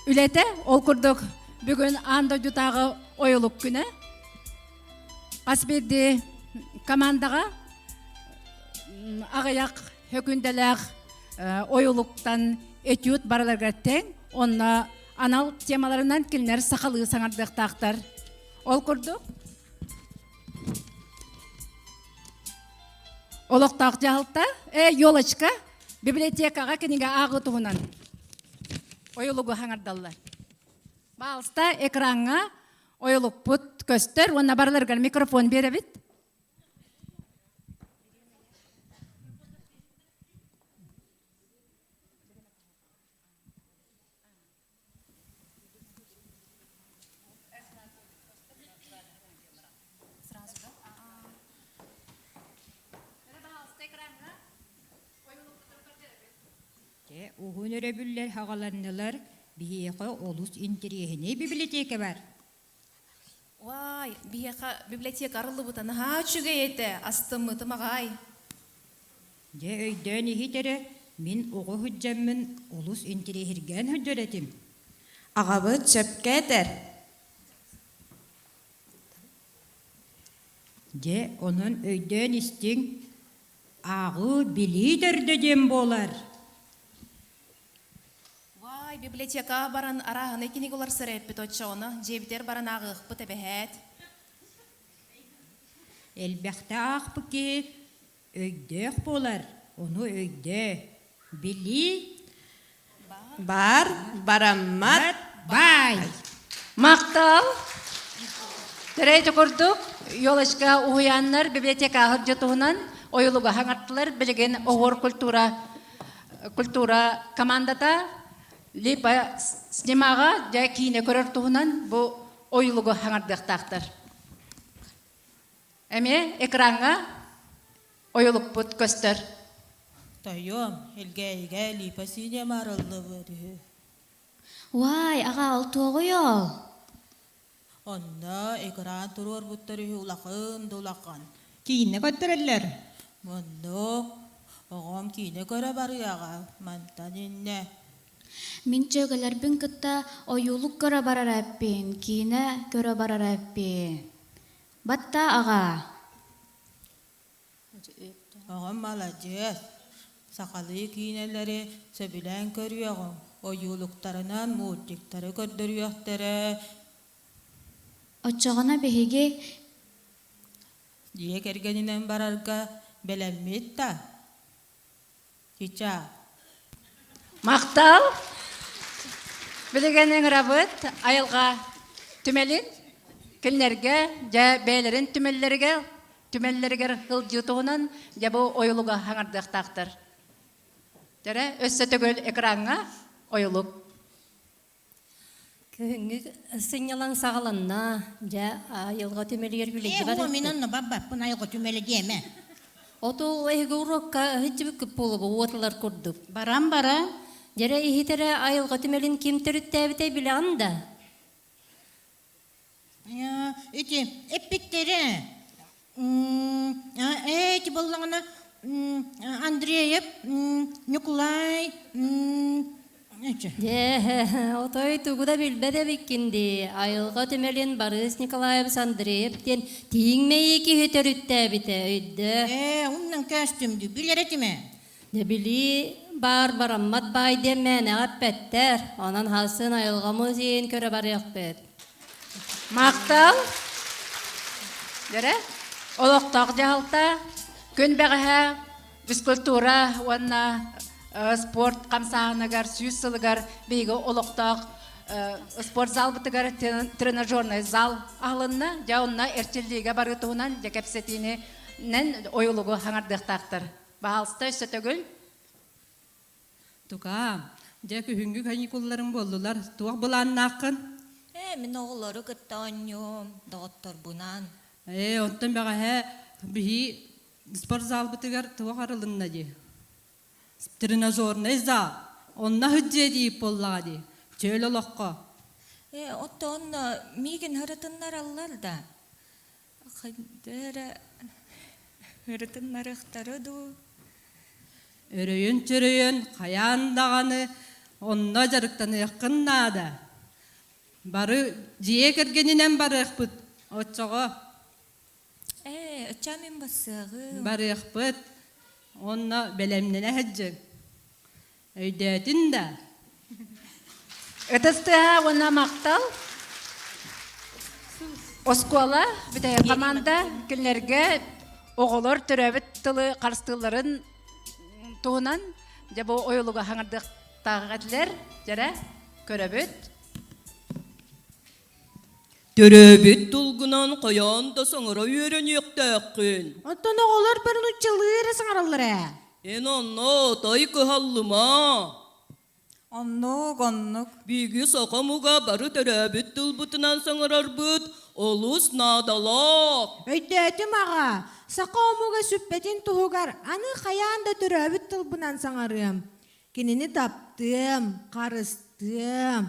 үлете ол курдук бүгүн анда жутагы оюлук күнү. Асбеди командага агаяк хөкүнделер оюлуктан этюд бараларга тең, онна анал темаларынан килнер сакалы саңардыктактар. Ол курдук Олоқтақ жағылта, елочка, библиотекаға кенеге ағы тұғынан. Ойылығы хаңардалар. Балыста экранға ойылық бұт көстер, онна барларға микрофон беребет. Угун өрөбүллер хагаларнылар бияка олус интерехине библиотека бар. Вай, бияка библиотека арылы бутаны ха чүге ете, астымы тымагай. Же өйдөн ихитере мин ого худжаммын олус интерехирген худжаретим. Агабы чөпкетер. Же onun өйдөн истин агы билидер дедем болар. Библиотека баран арағын екенек олар сіреп біт отчауыны, жебітер баран ағық бұт әбәхәт. Әлбәқті ақ бүкет, өйдек болар, оны өйде. Били? Бар, бараммат, бай. Мақтал. Тәрәйті көрдік, елашқа ұғыянлар библиотека ағыр жетуынан ойылуға хаңарттылар білген оғыр культура командата Липа снимага жа кийине көрөр тугунан бу оюлугу хаңардыктактар. Эме экранга оюлук бут көстөр. Тайом, элгейге липа синема арылды бары. Вай, ага алтуого йол. Онда экран турор буттары улакын дулакан. Кийине көттөрөллөр. Монда огом кийине көрө барыяга, мантанинне. Мин чөгелер бин кытта оюлук көрө барар әппин, кийине көрө барар әппин. Батта ага. Огом молодец. Сакалы кийинелери сөбүлен көрүягым. Оюлуктарынан мультиктары көрдөрүяктары. Очогона беһиге Дие кергенинен барарга белелмит та. Кича. Мақтал. Білігенің рабыт айылға түмелін, кілнерге, жа бәйлерін түмеллерге ғыл жұтуынан, жа бұл ойылуға хаңардықтақтыр. Дәрі, өссі түгіл экранға ойылуқ. Күйіңгі сыңялан сағаланна, жа айылға түмелер білейді бар. Мен онны баббаппын айылға түмелі деме. Ото ойығы урокка хүтчі бүкіп болығы отылар көрдік. Барам. Жәрі ихитере айылға түмелін кем түріттәбіте біле анда? Өте, эппеттері. Эти болғана Андреев, Николай. Отой тугуда билбеде биккинди. Айылға түмелін Борис Николаевич Андреевтен тиңмейі ки хүтөріттәбіте өйді. Оннан кәстімді, білер етіме? Били бараммат бай демен әппеттер. Анан хасын айылғамы зейін көрі бар яқпет. Мақтал. Дәрі, олықтақ жағылта, күн бәғіға физкультура, онна спорт камсаанагар сүйсылыгар бейге олоқтақ спорт зал бітігар тренажерный зал алынна жауынна эрчелдиге барытуынан жекепсетине нен ойылугу хаңардықтақтыр. Бағалысты өсетөгіл? Тука, жекі хүнгі каникулларын болдулар. Туақ бұланын ақын? Мен оғылары күттаньым, доғыттыр бұнан. Онтан бәға бихи спорт зал бітігер туақ арылынна де. Тренажерный зал. Онна хүдже дейіп боллаға де. Чөл олаққа. Оттон миген хырытыннар аллар да. Қайдары хырытыннар ықтары ду. Өрейін, қаяндағаны онна жарықтан еққыннады. Бары жие кергенінен бары еқпіт. Отчоға. Өтчамен басығы. Бары еқпіт. Онна белемнене әджік. Өйдәтін да. Өтістіға онна мақтал. Оскола бітәйі команда күнлерге оғылыр түрәбіт тылы қарыстыларын туынан жабы ойылуға хаңырдықтағы әділер жәрі көрәбіт. Төрөбүт тулгунан қаян да саңыра үйерен ектәққін. Оттон оғылар бірін ұтчылыр саңаралыр Онно тайқы халлыма. Оннук. Бигі сақамуға бары төрөбүт тулбутынан саңырар бұд, олус надалақ. Өйдәтім аға, сақамуға сүппетін тұғығар, аны қаянда түрәбіт тұлбынан саңарым. Кенені таптым, қарыстым.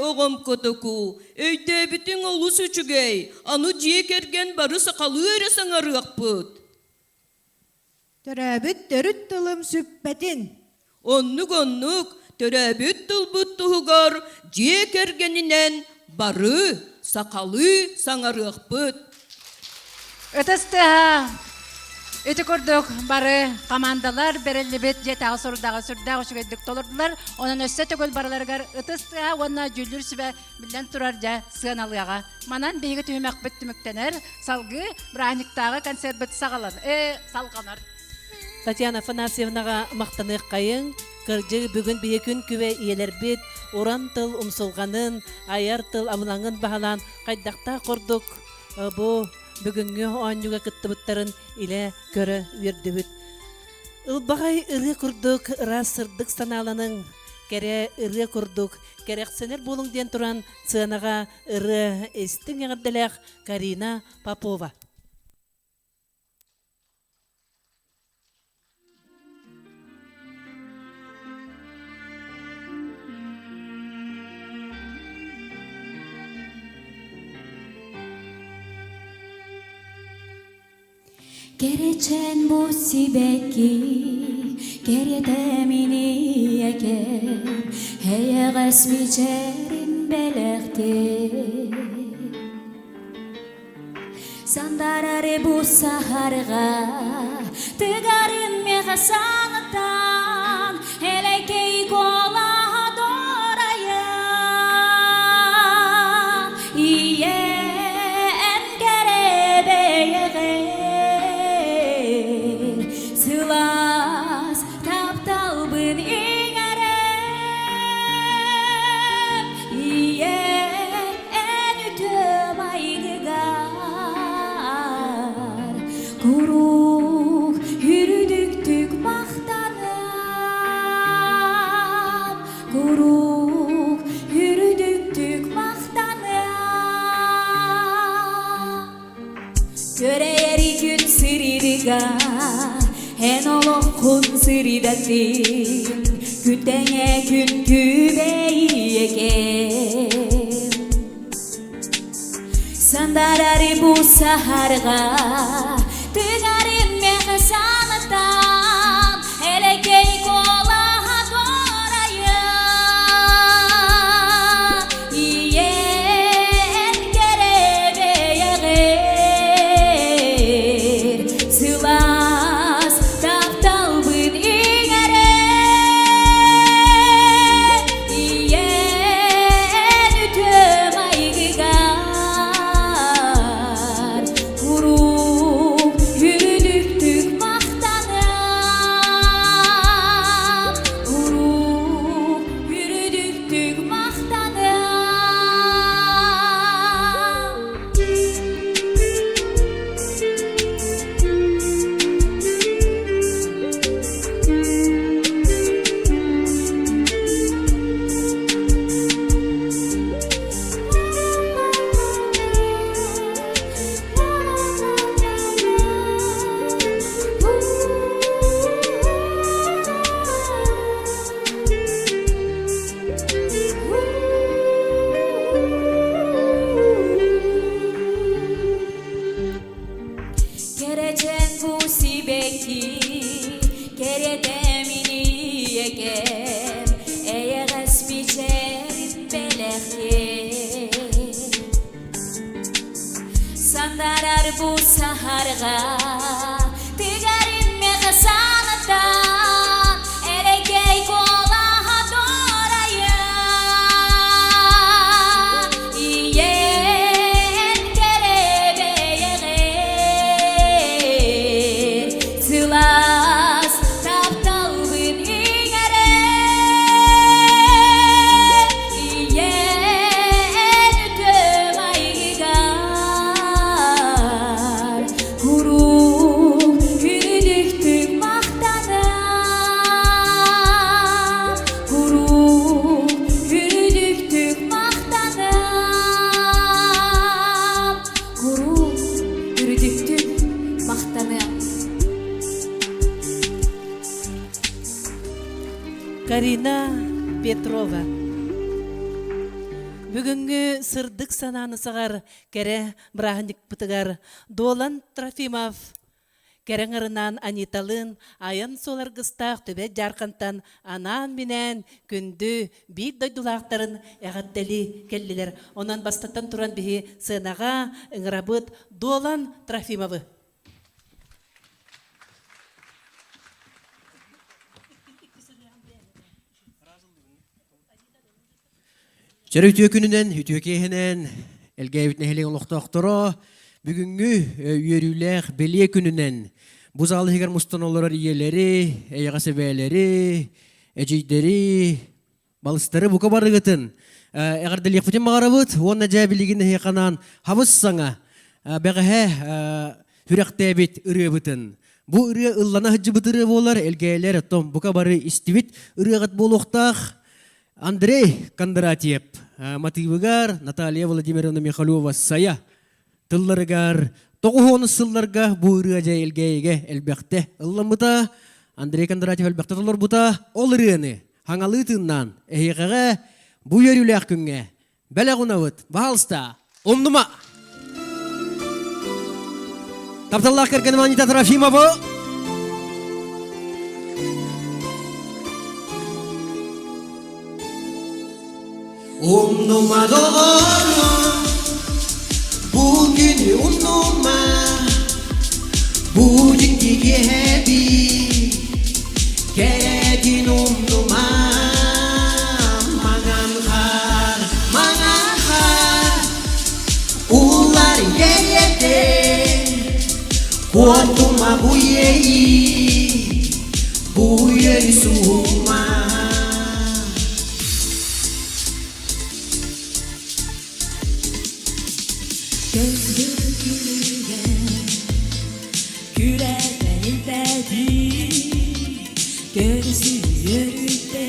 Оғам көтіку, өйдәбітің олус үчігей, аны жие керген бары сақалы өрі саңарық бұд. Түрәбіт түріт тұлым сүппетін. Оннук, төрәбіт тұлбұт тұғығар, жие кергенінен бары сақалы саңарық бұд. Өтістіға өті көрдік бары командалар берелі бет жетағы сұрдағы сүрдағы шүгедік толырдылар. Оның өсті түгіл барыларғар өтістіға онына жүлдір сүбә білден тұрар жа сығын алыяға. Манан бейгі түймәк біттіміктенер салғы бірағниктағы концерт біт сағалар. Салғанар. Татьяна Афанасьевнаға мақтанық қайын, кіржі бүгін бейекін күве иелер бет, оран тыл ұмсылғанын, аяр тыл амылаңын бағалан қайдақта құрдық. Бұ бүгінгі оңюға күтті бұттарын иле көрі верді бүт. Ұлбағай үрі күрдік, рас сырдық саналының, кәрі үрі күрдік, кәріқсенер болың ден тұран сығанаға үрі естің еңірділәқ Карина Попова. Керечен bu sibeki kerete mini eker heye gasmicerin belekti sandarare bu saharga tıgarın mehasanatan helekey kola doraya iye engerebeye Sılas taptalbın ingarem İye en ütüm aygıgar Kuruk yürüdüktük mahtanım Kuruk yürüdüktük mahtanım Göreyeri gün sırrıgar En olokun sırdatin Kütene kün kübeyeken Sandarari bu saharga Tıgarın mehasanatan Elekey kola doraya İyen gerebeyeğer Sılas taptalbın ingarem İyen ütüm aygıgar Kuruk Даға Тигарим меға санатан Эрекей колаға дорайы Иен керебеге Сылас тапталбын иңере Иен үтім айгар Куру күрдіктік мақтанам Куру күрдіктік мақтанам Куру күрдіктік мақтанам Карина Петрова. Бүгінгі сырдық сананы сағар кәрі брахник бұтығар Долан Трофимов. Кәріңірінан Аниталын аян солар ғыстақ төбе жарқантан анан менен күнді бейт дойдулақтарын әғаттелі келлілер. Онан бастаттан тұран бігі сынаға ыңырабыт Долан Трофимовы. Жәрі үтіе күнінен, үтіе кейінен, әлгәйбіт нәхелең олықтақтыра, бүгінгі үйерілер беле күнінен, бұзалы хегер мұстанолар иелері, әйіға себәлері, әжейдері, балыстары бұқа бары ғытын. Әғарды лекпетен мағарабыт, оны жәбілігін хейқанан хабыз саңа, бәғі хүрәқтәбет үрі бұтын. Бұ үрі ұллана хыджы бұтыры болар, әлгәйлер ұттым бұқа бары істивет үріғат болуқтақ. Андрей Кондратьев, мотивыгар Наталья Владимировна Михалева сая. Тылларыгар, тоғуғаны сылларға бұйрыға жай елгейге әлбәқті. Ұлламыта, Андрей Кондратьев әлбәқті тұлар бұта, ол үріғаны, хаңалы тыңнан, әйіғаға бұйыр үләқ күнге. Бәләғуна бұд, бағалыста, омнума. Тапталлақ кәргені Анита Трофимова. Umnuma doğru Bugünü umnuma Bugünkü gebi Geredin umnuma Magan har Ular gerede Kuatuma bu yeyi Bu yeri suhuma Kürekten iltedi Gözü yürütte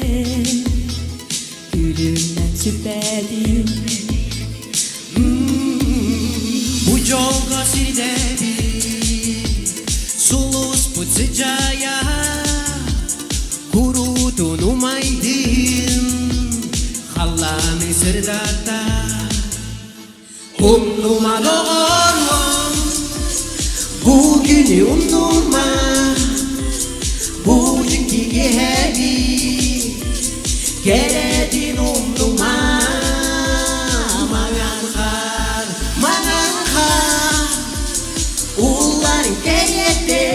Gülümden süpedi Bu yolga sirdedi Sulus bu sıcaya Kurutun umaydın Hallanı sırdata Umnuma doğru Bugünü umnuma Bugünkü gebi Geredin umnuma Magan har Ular gerede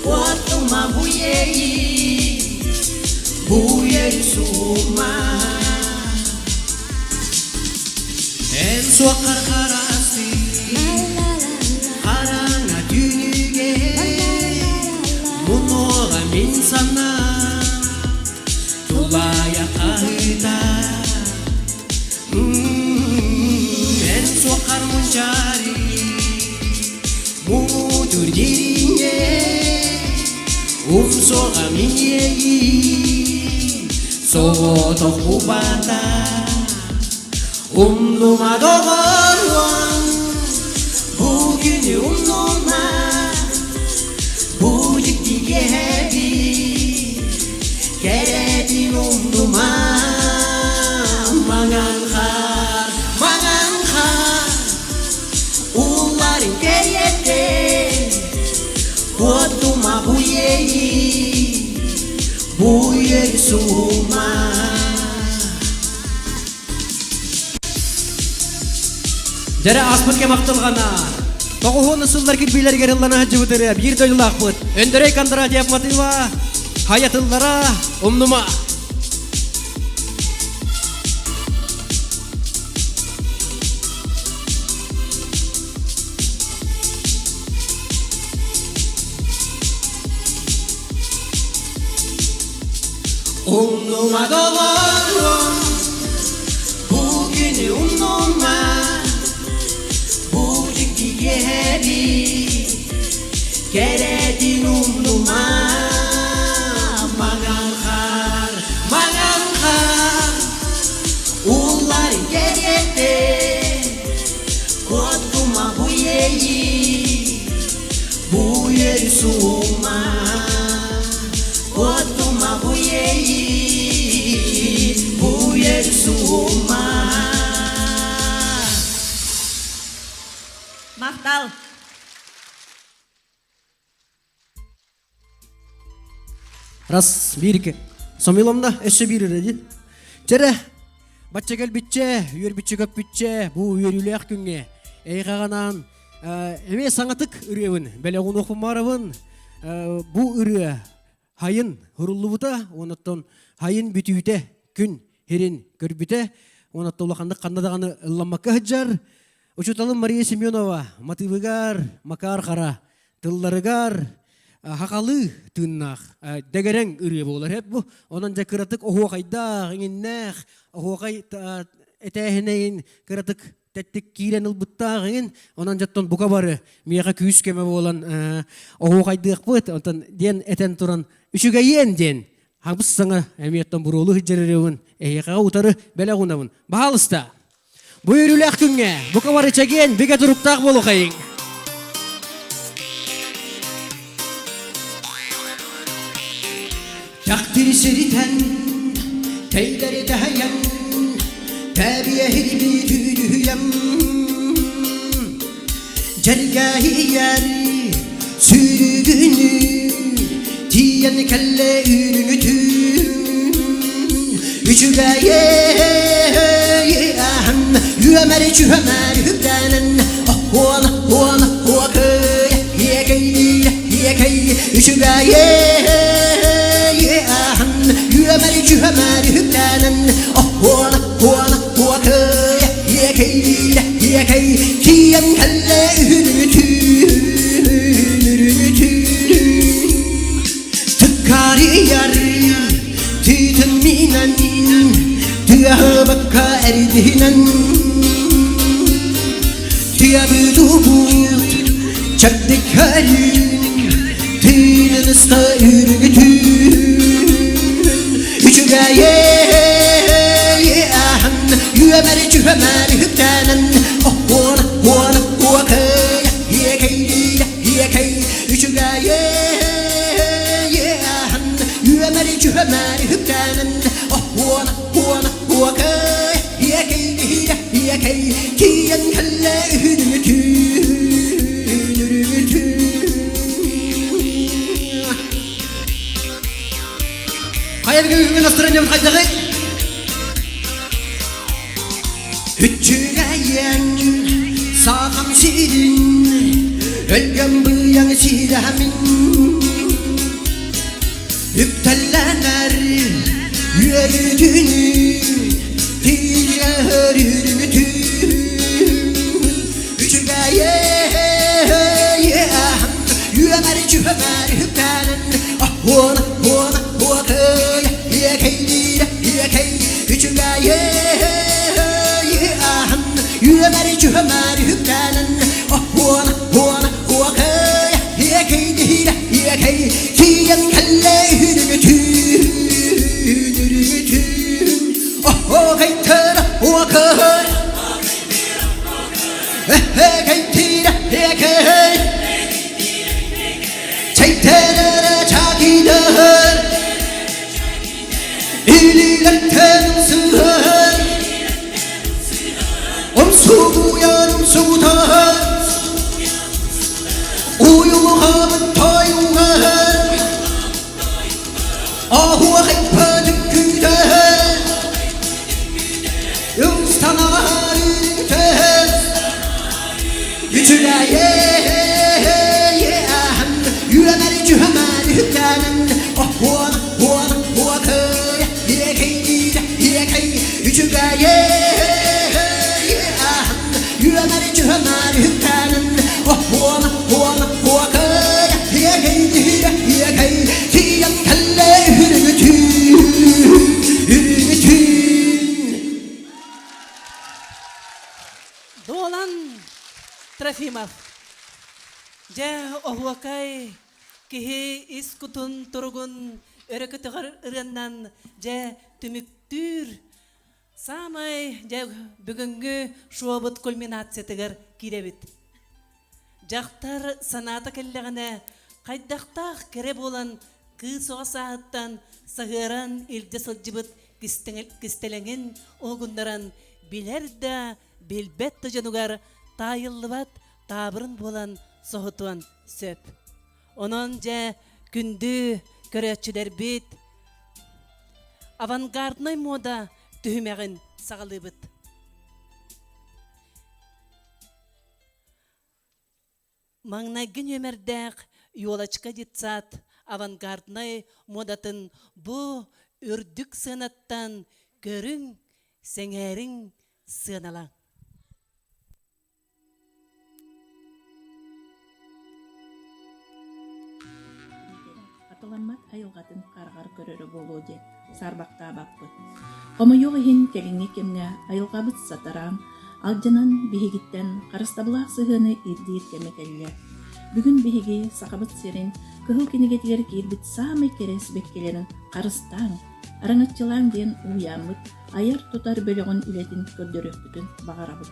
Kuatuma bu yeyi Bu yeri suhuma En suakar karasi Karana dünüge Munoga minsana Tulaya kahita En suakar mencari Mutur dirinya Soga minyeyi Sogotok ubata Umnuma doğruan Bugünü umnuma Bugünkü gebi Geredin umnuma Magan har Uların gerede Kuatuma bu yeyi Bu yeri suhuma Jere asmut ke maqtalgana Тоғуын ысылдар кирбейлер керіллана жыбытыры бір дойлақ бұд. Өндірей Кондратьев Матыва, Хаятыллара, Умнума. Umnuma doğarım, bugünü umnuma, bu ciddi yeri, geredin umnuma. Maganhar, ullar gerede, koduma bu yeri suma, koduma bu yeri suma. Мақтал. Раз, бирке. Сомиломда эше бирерди. Жере. Баччагел бичче, үйөр бичче көп бичче, бу үйөрүлөк күнгө. Эйгаганан эме саңатык үрөбүн, белегун окумарыбын. Бу үрө хайын хуруллубута, оноттон хайын бүтүүтэ күн херин көрбүтэ, онотто улакандык кандадаганы ылламакка хыджар. Учуталым Мария Семенова, Матывыгар, Макар Хара, Тылларыгар, Хакалы тыннах, дегерен үре болар хеп бу. Онан жа кыратык охуакайда, гиннах, охуакай этехинейин кыратык теттик кирен ылбытта гин, онан жаттон бука бары мияга күүс кеме болан охуакайдык быт, онтан ден этен туран үчүгө ен ден. Хабыс саңа эмиеттен бурулу хиджереребин, эйга утары белегунабын. Баалыста. Бу үрүлөк күнгө, бука бары чаген, биге туруптак болу кайын. Takdir seriten, teyleri dayan, tabiye hikmi tüdüyem. Cergahi yer, sürgünü, diyen kelle ürünü tüm. Üçü gaye, yüemer çühemer hübdanen. Huana, huana, huakay, yekay, üçü gaye. Yüemeri cühemeri hübdanen. Huana, yekay, kiyen kelle ürünütün. Tıkkari yar, tütün minen, tüya bakka erdinen. Tüya büdubut, çakdik harin, tüynen ısta ürünütün. Üçügaye, yüemeri cühemeri hübdanen. Huana, huakay, yekay, üçügaye, yüemeri cühemeri hübdanen. Huana, huakay, yekay, kiyen kelle ürünütün. Hayal göğümün astırınca bir kaydağı. Hüccügeyen sağam sirin, ölgem bıyan siramin. Hüptellener yürüdünü, diğer ürünütün. Hüccügeyen yüemer cühemer hüptelen. Huana, huakay, yekay, hüccügeyen yüemeri cühemeri hübdanen. Huana, huakay, yekay, kiyen kelle ürünütün. Huakay tera, huakay, kaytira, yekay, çaytera çakidar, ililer tensır. Umsuyan umsutan, uyuğamın toyuğan. Ahu akıpadım güden, ustanar ünten. Gücüne Sügaye Yüemeri cühemeri hükkanen Huama huama huakaya Hiyagey hiyagey Tiyam kelle hürgütün Doğulan Trofimov. Ja ohuakay kihi iskutun turgun örökütüğür ırından ja tümüktür. Samay ja бүгүнгү шуабыт кульминациятыгар киребит. Жактар саната келлегіне кайдактах кере болан кыз оғасағыттан сағыран илде сылжыбыт кистеленген оғындаран билер да билбетті жанугар тайыллыбат табырын болан соғытуан сөп. Онон жа күнді көрөтчілер бит авангардный мода түймегін сағалыбыт. Маңнайгын өмірдәк юолачка детсат авангардный модатын бұ үрдік сынаттан көрің сәңәрің сыналаң. Аталаммат айылғатын қарғар көрері болу де сарбақта баппыт. Қомайоқ ехін келіңе кемге айылғабыт сатарам, алжанан бігігіттен қарыстабылақ сығыны ирдейір кемекелілер. Бүгін бігігі сақабыт серін күхіл кенегетігер кейірбіт самай керес беккелерін қарыстан, араңатчылан ден уямыт, аяр тұтар бөліғын үлетін көрдірік бүтін бағарабыт.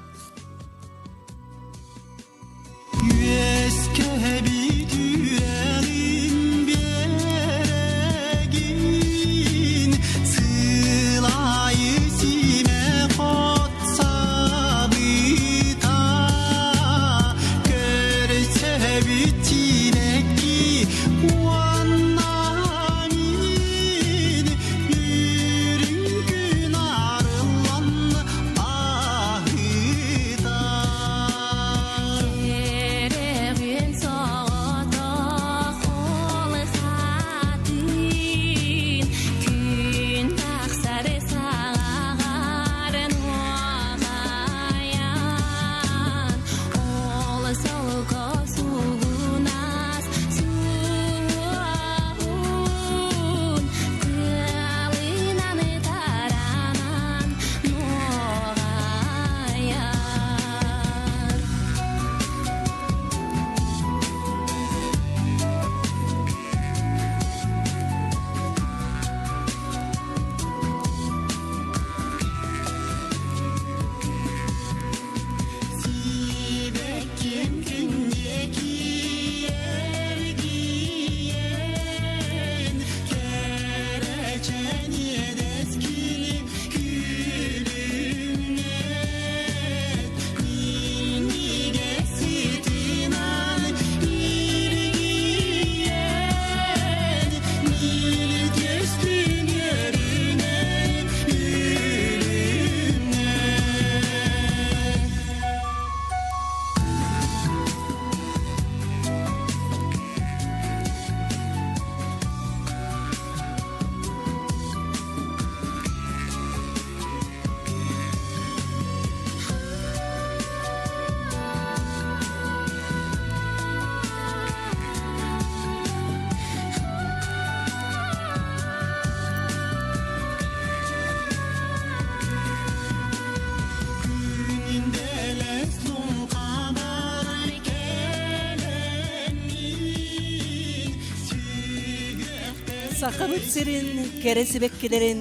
Сақабыт сирин кересі беккелерін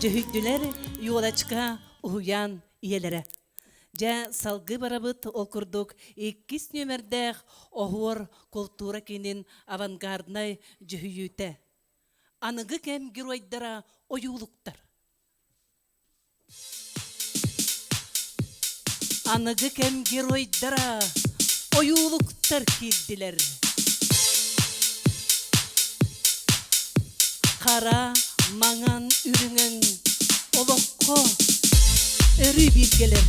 жүхүйділер юолачка уян иелері. Жа салғы барабыт олкурдук 2 нөмірдәқ оғуыр культура кенін авангарднай жүхүйіті. Анығы кәм геройдара ойулуктар. Анығы кәм геройдара ойулуктар келділер. Қара маңан үріңін олыққо үрі білгелер.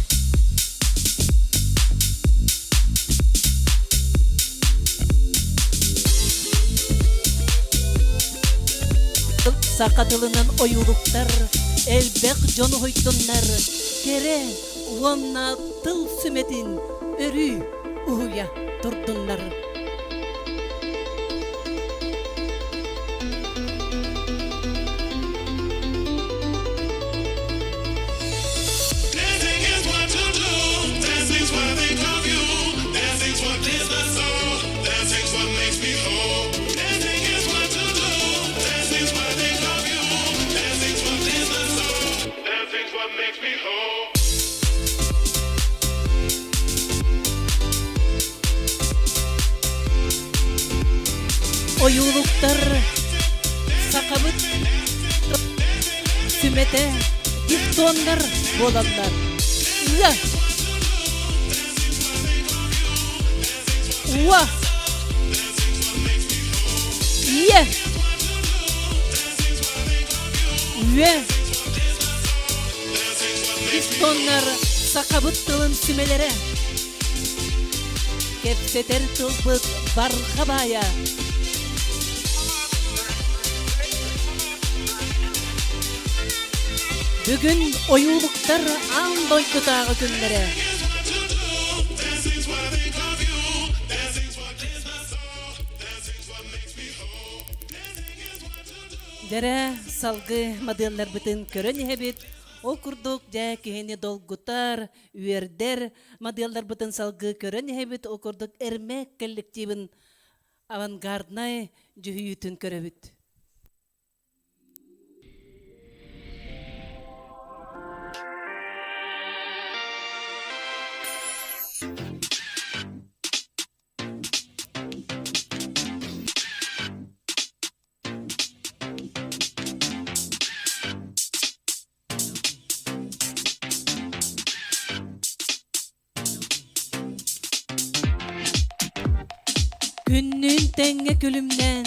Сақатылының ойулуктар Elbek jonu hoytunlar, kere uonna tıl sümetin, örü uhuya turdunlar. Oyuluklar, sakabıt, sümete, diktonlar bolanlar. Uya! Uya! Ye! Uya! Diktonlar, sakabıt tılın sümelere. Kepseter tılbıt barkabaya. Bugün oyuluklar an doykutağı günlere. Dere salgı modeller bütün körön hebit. O kurduk ja kihini dolgutar, üerder modeller bütün salgı körön hebit. O kurduk ermek kollektivin avantgardnay jühüyütün köröbüt. Günün tenge külümden,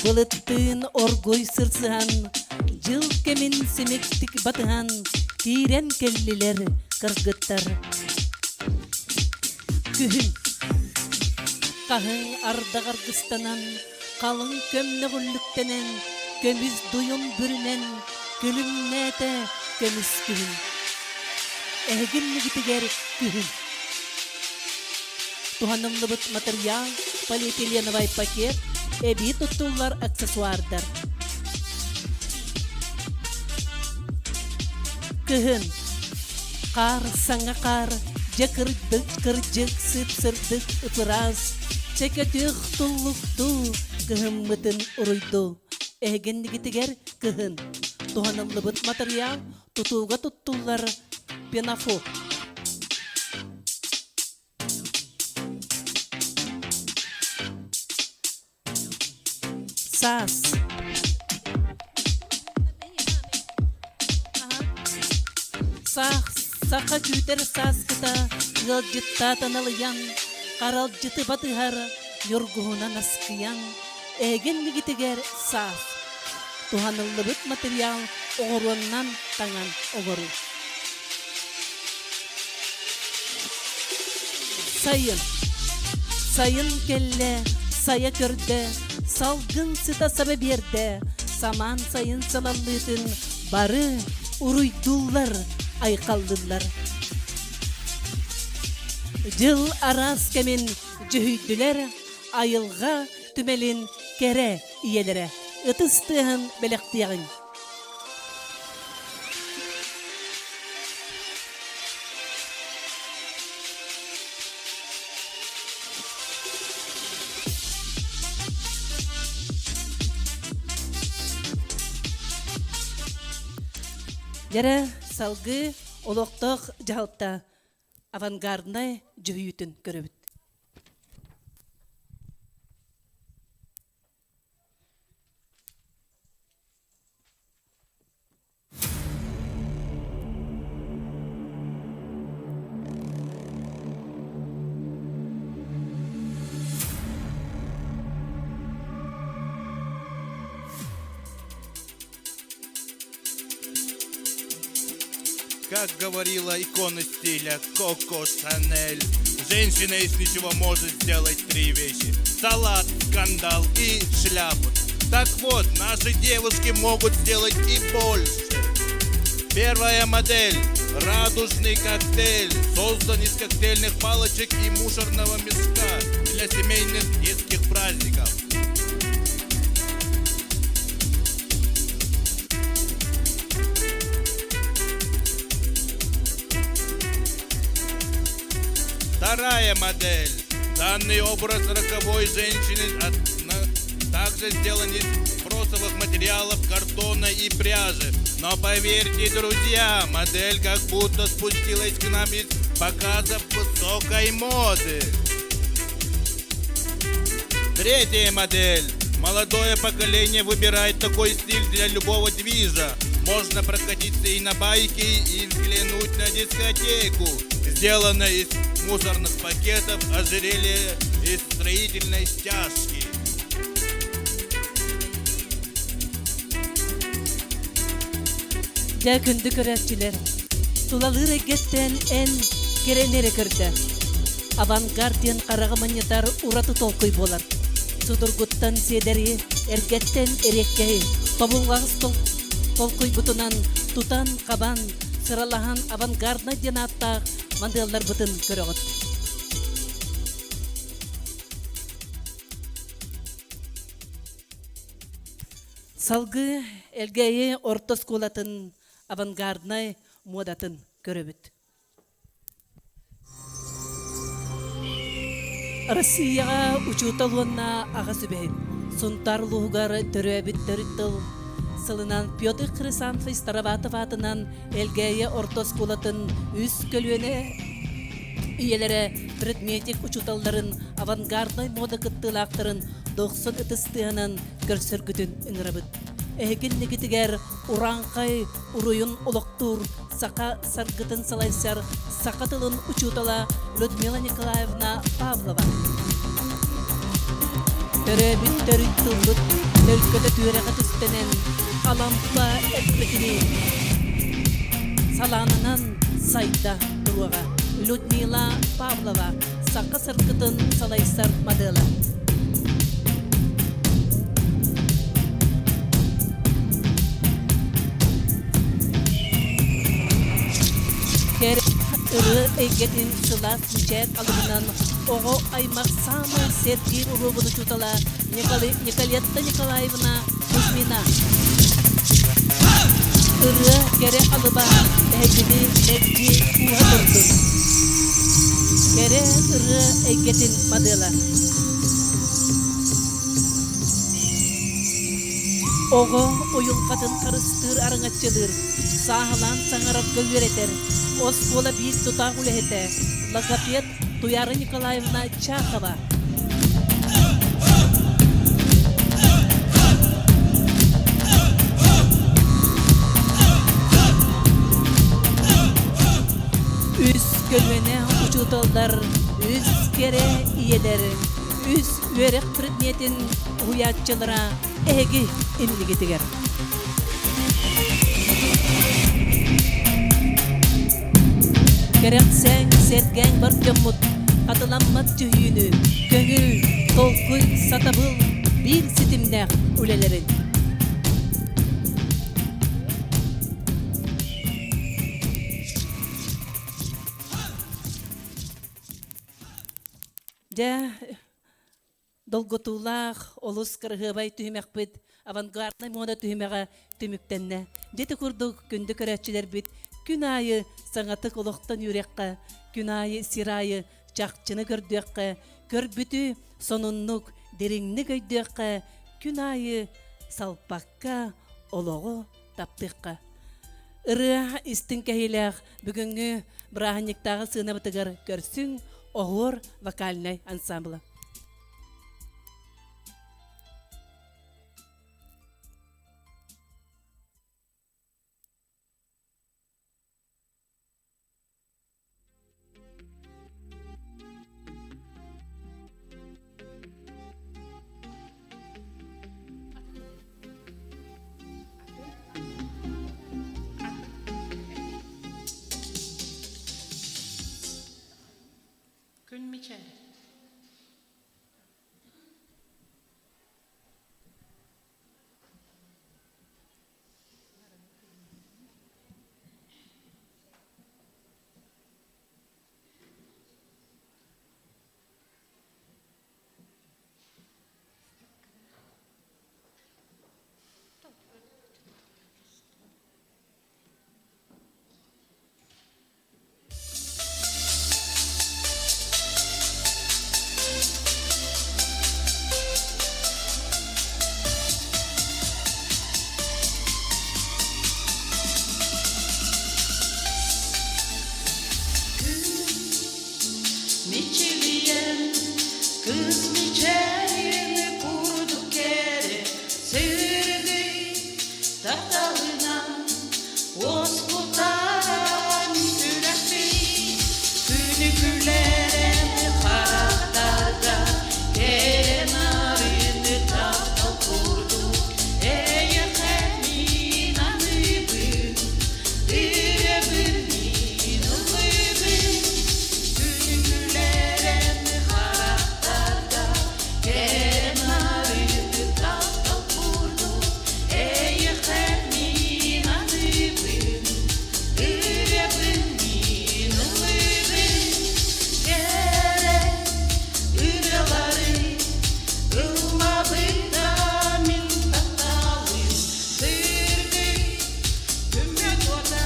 bılıttığın orgoy sırsıhan, jıl kemin simektik batıhan, tiren kelliler, kırgıttar. Kühün, kahın arda kargıstanan, kalın kömle güllüktenen, kömüz duyum bürünen, külümnete kömüz kühün. Ehginli gitiger kühün. Tuhanımlı bıt materyal, polietilenovay paket, ebi tutullar aksesuardır. Kıhın, kar sana kar, jakırdık kırcık sıp sırdık ıpıraz, çeketük tulluktu, kıhın mıtın uruydu. Ehgenli gitiger kıhın, tuhanımlı bıt materyal, tutuğga tutullar pinafo. Sas. Saka cüter sas kita, gılcıtta tanalayan, karalcıtı batıhar, yorguğuna naskiyan, egenli gitiger sas. Tuhanıllı bıt materyal, oğurundan tangan oğuru. Sayın kelle, saya körde, salgın sıta sebebiyerde, saman sayın salallıytın, barı uruydullar, aykallılar. Jıl aras kemin cühüydüler, ayılga tümelin kere iyelere, ıtыстığın belektiğin. Yere salgı oloktoq jahalta avantgardnay jühüyütün köröbüt. Как говорила икона стиля Коко Шанель, женщина из ничего может сделать 3 вещи: салат, скандал и шляпу. Так вот, наши девушки могут сделать и больше. Первая модель – радужный коктейль, создан из коктейльных палочек и мусорного мешка для семейных детских праздников. Вторая модель. Данный образ роковой женщины также сделан из бросовых материалов, картона и пряжи. Но поверьте, друзья, модель как будто спустилась к нам из показов высокой моды. Третья модель. Молодое поколение выбирает такой стиль для любого движа. Можно прокатиться и на байке, и взглянуть на дискотеку. Сделано из мусорных пакетов, ожерелье из строительной стяжки. Дә күнді көрәтчілер, тулалыр егеттен ән керенері көрді. Авангардиан қарағы манетар ураты толқой болар. Судыргуттан седері әргеттен әреккей, тобылғағыз толқой бұтынан тұтан қабан, сыралахан авангардна денаттақ манделлар бұтын көріғыт. Салғы әлгейі ортос қолатын авангарднай модатын көрөбүт. Россияға учуталуына аға сүбейін. Сунтарлуғар төрөбіт төріттіл. Сылынан Петр Хрисанфы Староватов атынан әлгейі ортос қолатын үз көлуіне иелері предметик учуталларын авангарднай мода кыттылақтырын 90 ытыстығынан көрсөргүтін үңірабыт. Эхекин негитигер уранкай уруйун олоктур сака саргытын салайсар сакатылын учутала Людмила Николаевна Павлова. Төрөбүт төрүттүлбүт төлкөдө түйрәгә түстенен алампа эппетини саланынан сайда туруга Людмила Павлова сака саргытын салайсар модела. Ürü egetin sılaz mücet alımından oğu aymak samı sergir urubunu çutala Nikoletta Nikolaevna Kuzmina. Ürü kere alıba egedi medci uğadırdır. Kere ürü egetin madela. Oğu oyun kadın karıştır arıngatçılır. Sağlan sangarak gölvereter. Оспола бит тута гулехете. Логопед Туяра Николаевна Чахова. Üz kölvene uçutallar, üz kere iyeler, üz verek предметин уятчылара эги инлигитигер. Керексен сеткен бір көммут, қатыламмат жүйіні, көңіл, толқын, сатабыл, бір сетімнәқ үлелерін. Дә, долготулақ, олыс кірғыбай түймәк біт, авангардный мода түймәға түміктенне. Деті күрдік күнді көрәтчілер біт, күн айы саңаты қолықтан үйрекқа, күн айы сирайы чақчыны көрдіққа, көрбіті соныннық деріңні көйдіққа, күн айы салпаққа, олығы таптыққа. Үрі істің кәйіләқ бүгінгі бірағынықтағы сына бұтығар көрсің оғыр вокальный ансамблы. Күн мечәлі. Kız miçerini kurdu kere Sırdı tahtalına Osputaran sürekli Günüklerini karaklarda Kenarını tahtal kurdu Eye hemin anıbın Direbin ılıbın Günüklerini karaklarda Kenarını tahtal kurdu Eye hemin anıbın Direbin ılıbın Gerek ıraları ılmabında min tahtalın Sırdı Ümmet oda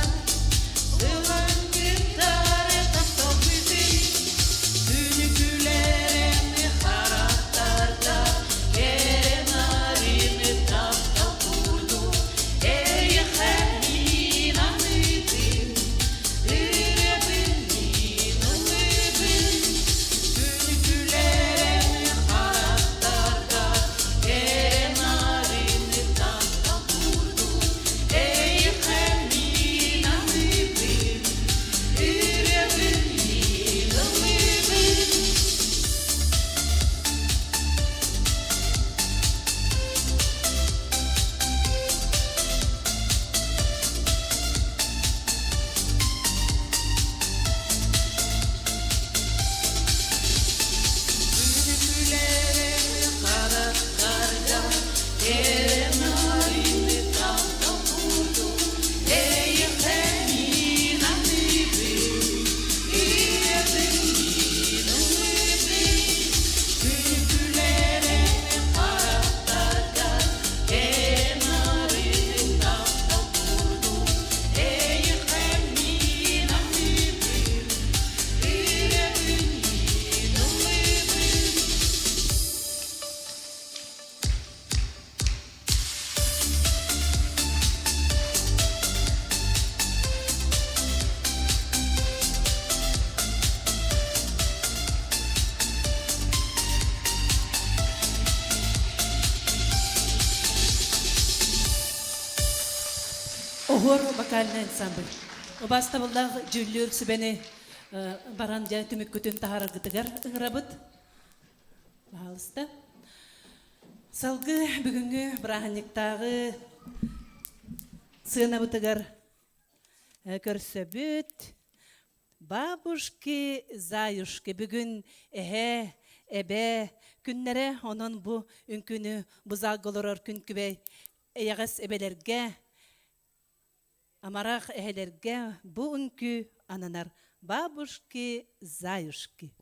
Sılan gitarı tahtal bizim Günüklerini karaktarda Kenarını tahtal kurdu Eye hemin anıbın Direbin ılıbın Günüklerini karaktarda Kenarını tahtal kurdu Eye hemin anıbın Direbin ılıbın Günüklerini karaktarda Kenarını tahtal kurdu Eye hemin anıbın Direbin ılıbın Günüklerini karaktarda Kenarını tahtal kurdu Eye hemin anıbın Direbin ılıbın Ohor vokальный ансамбль. Обаста булдах жүллүр сүбени баран жа түмүккүтүн тахарыгытыгар ырабыт. Баалыста. Салгы бүгүнгү браханниктагы сыынабытыгар көрсөбүт. Бабушки, заюшки бүгүн эбе күннере онон бу үнкүнү бузагылорор күнкүбей эягас эбелерге Амарах эхелерге бу үнкү ананар бабушки, заюшки.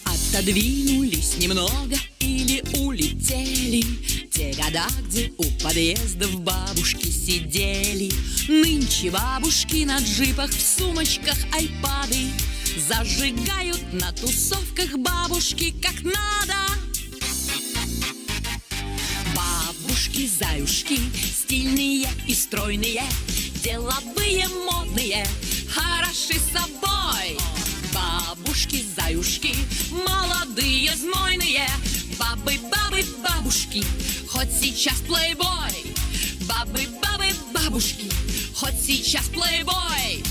Отодвинулись немного или улетели те года, где у подъездов бабушки сидели. Нынче бабушки на джипах, в сумочках айпады зажигают на тусовках бабушки как надо. Бабушки, заюшки, стильные и стройные, деловые, модные, хороши собой. Бабушки, заюшки, молодые, знойные, бабы, бабушки, хоть сейчас плейбой. Бабы, бабушки, хоть сейчас плейбой.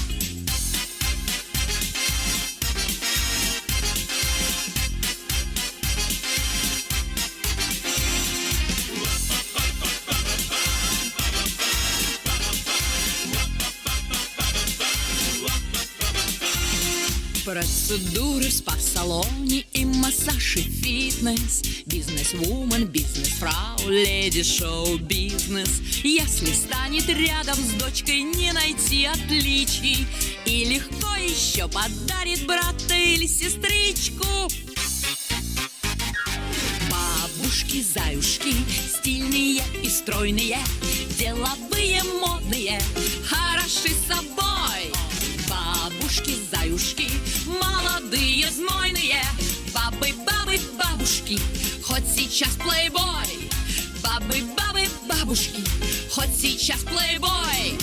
Процедуры в спа-салоне и массаж и фитнес. Бизнес-вумен, бизнес-фрау, леди-шоу-бизнес. Если станет рядом с дочкой, не найти отличий. И легко еще подарит брата или сестричку. Бабушки, заюшки, стильные и стройные, деловые, модные, хороши собой. бабушки, заюшки, молодые, знойные, бабы, бабы, бабушки, хоть сейчас плейбой. Бабы, бабы, бабушки, хоть сейчас плейбой.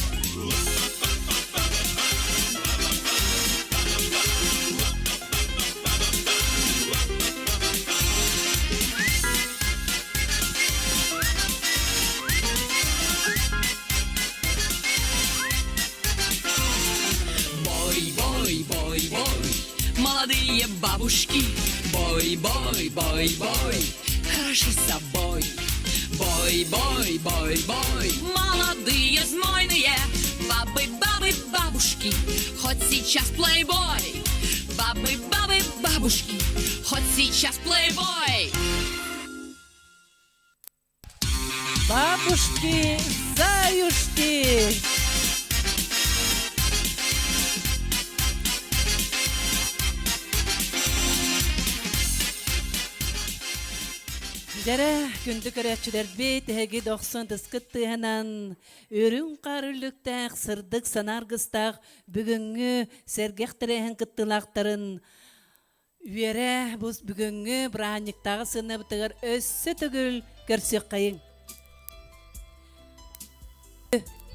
Бой, бой, бой, бой, молодые бабушки, бой, бой, бой, бой, хороши собой. Бой, бой, бой, бой, молодые, знойные, бабы, бабы, бабушки, хоть сейчас плейбой. Бабы, бабы, бабушки, хоть сейчас плейбой. Бабушки, заюшки. Жара күндү көрәчүләр бит әге 90 тыһанан өрүн карылыктак сырдык санаргыстак бүгүнгү сергехтерен кыттылактарын үере бус бүгүнгү браниктагы сыны бытыгар өссө түгүл көрсөк кайын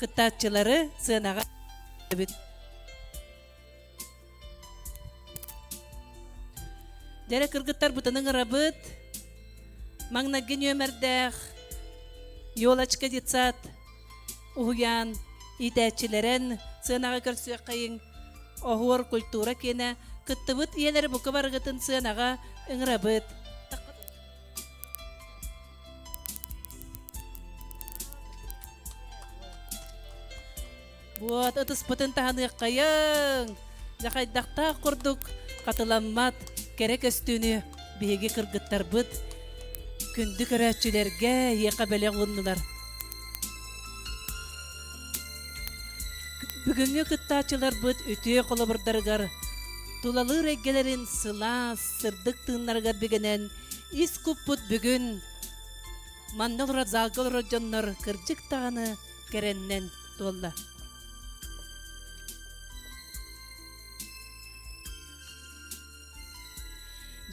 кыттачылары сынага бит Жара кыргыттар бутының рабыт Маңнаген өмірдәқ, Йолачка детсат, Уян, идәчілерін, сынаға көрсі қайын, Оғуар культура кені, Кыттыбыт иелері бұқы барғытын сынаға ұңырабыт. Вот, ұтыс бұтын тағаны қайын, Жақайдақта құрдық, Қатыламмат, керек өстіні, Беге кыргыттар бұт, Күнді көрәтшілерге еқа бәле ғыннылар. Бүгінгі күттачылар бұд өте қолы бұрдарғар. Тулалы рәггелерін сыла, сырдық тыңнарғар бігінен, ис күп бұд бүгін. Мандал разағыл рожонлар кірчік тағаны кәреннен толла.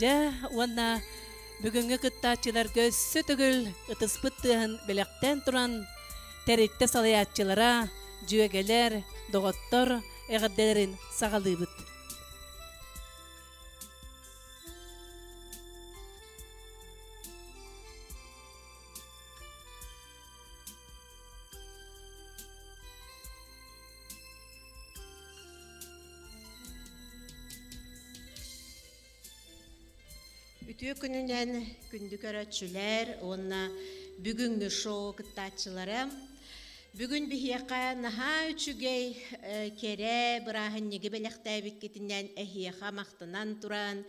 Жа, уанна, Бүгінгі күттачылар көссі түгіл ұтыспыттығын біліқтен тұран тәректі салаятчылара, жүйегелер, доғыттар, әғадделерін сағалы бұд. Ütüye gününden gündü görətçülər, ona bugünkü şow kıttatçılarım. Bugün bir hiyaka naha üçügey kere bırahan negi belektäbik ketinden ehiyaka maqtanan turan,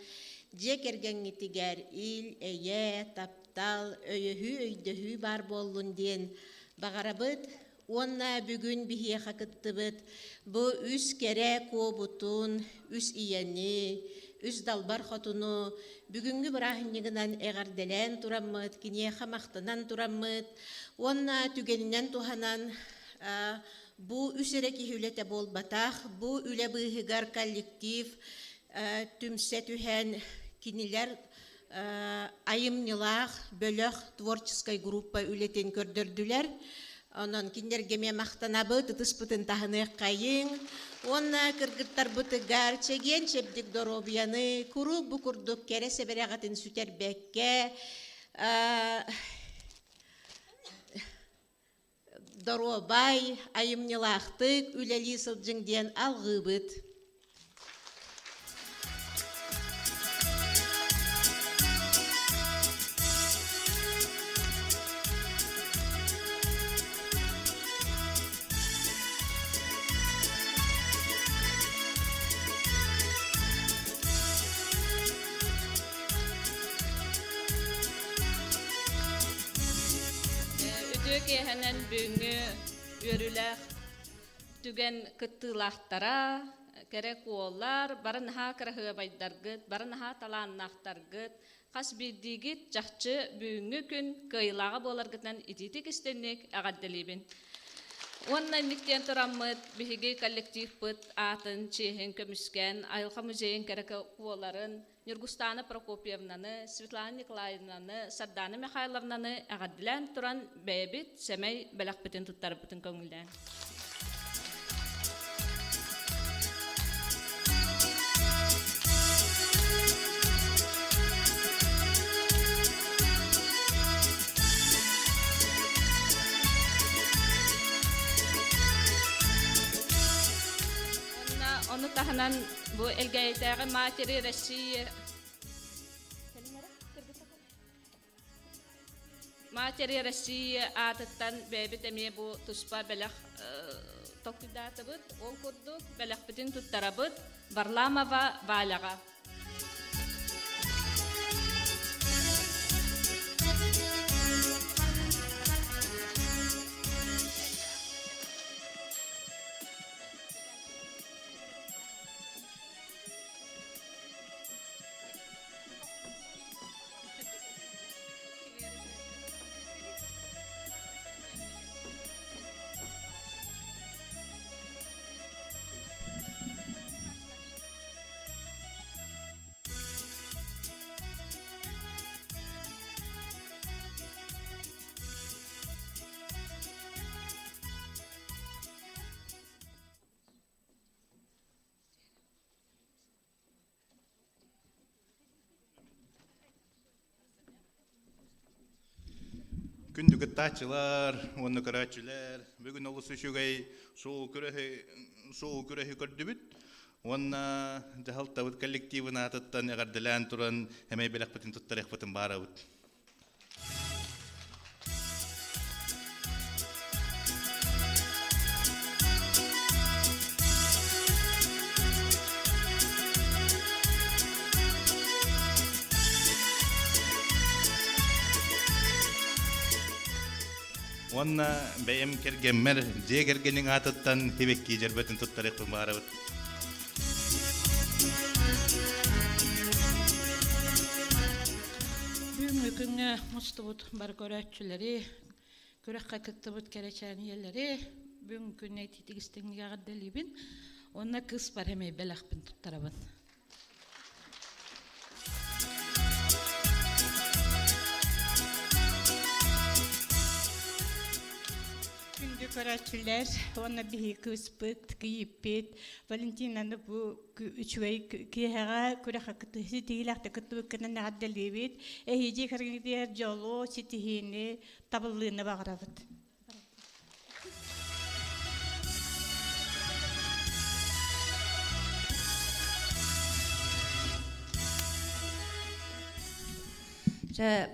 jekergen itiger il, eye, taptal, öyühü, öydühü bar bollun diyen bağarabıd. Ona bugün bir hiyaka kıttıbıd. Bu üs kere kobutun, üs iyeni, üs dalbar xotunu, Бүгінгі бірахыннегінен әғарделен тұраммыд, кіне қамақтынан тұраммыд, онна түгенінен тұханан бұ үсірі кехулеті бол батақ, бұ үлі бұғығар коллектив, түмсе түхен кинелер айымнылақ, бөліқ творческой группа үлетін көрдірділер. Онан киндергеме мақтанабы, тұтыспытын тағыны қайын. Онна кыргыттар бұтыгар, чеген чепдік доробияны, күрік бұкұрдық кересе береғатын сүтербекке, доробай, айымнылақтық, үлелі сылджыңден алғы бұд. Kehenen büngü yörüler tügen kıttılaqtara kerek oğullar barın ha kırahı baydargıt barın ha talanaqtargıt qas bildigit жақчы büngü gün kıylağı bolargıtan ititik istenlik ağaddelibin Онна миктен тураммыт биһиги коллектив пыт атын чехин көмүскен айылка музейин кереке куоларын Нюргустана Прокопьевнаны, Светлана Николаевнаны, Сардана Михайловнаны агаддилен туран бэбит семей белакпытын туттарбытын көңүлден. Onu tahanan bu elgeytege materi Россия materi Россия atıttan bebetemiye bu tuspa belak toktidatabıt ol kurduk belak bütün tuttarabıt Varlamova Valaga. Күндүк тачылар, онны карачылар, бүгүн олус үшүгей суу күрөһү көрдүбүт. Онна жахалтабыт коллективын атыттан эгардылан туран эмей белекпитин туттарекпитин барабыт. Онна бәйем кергенмер, же кергенин атыттан хебекки жербетін туттарекпін барабыт. Бүгінгі күнге мұстыбыт бар көрәтшілері, көрәққа кіттібіт кәречәні елері, бүгінгі күнне тетігістігіге ғаддалибін, онна кыз бар әмей бәләқпін туттарабын. Көрәтшілер, оны бігі күспіт, күйіппет, Валентинаны бұл үшуай кейіға көрәқа күттісі дейіләқті күтті бүккінен ғаддалебет, әйеде кіргендер жолу, сетігені, табылыны бағырабыд.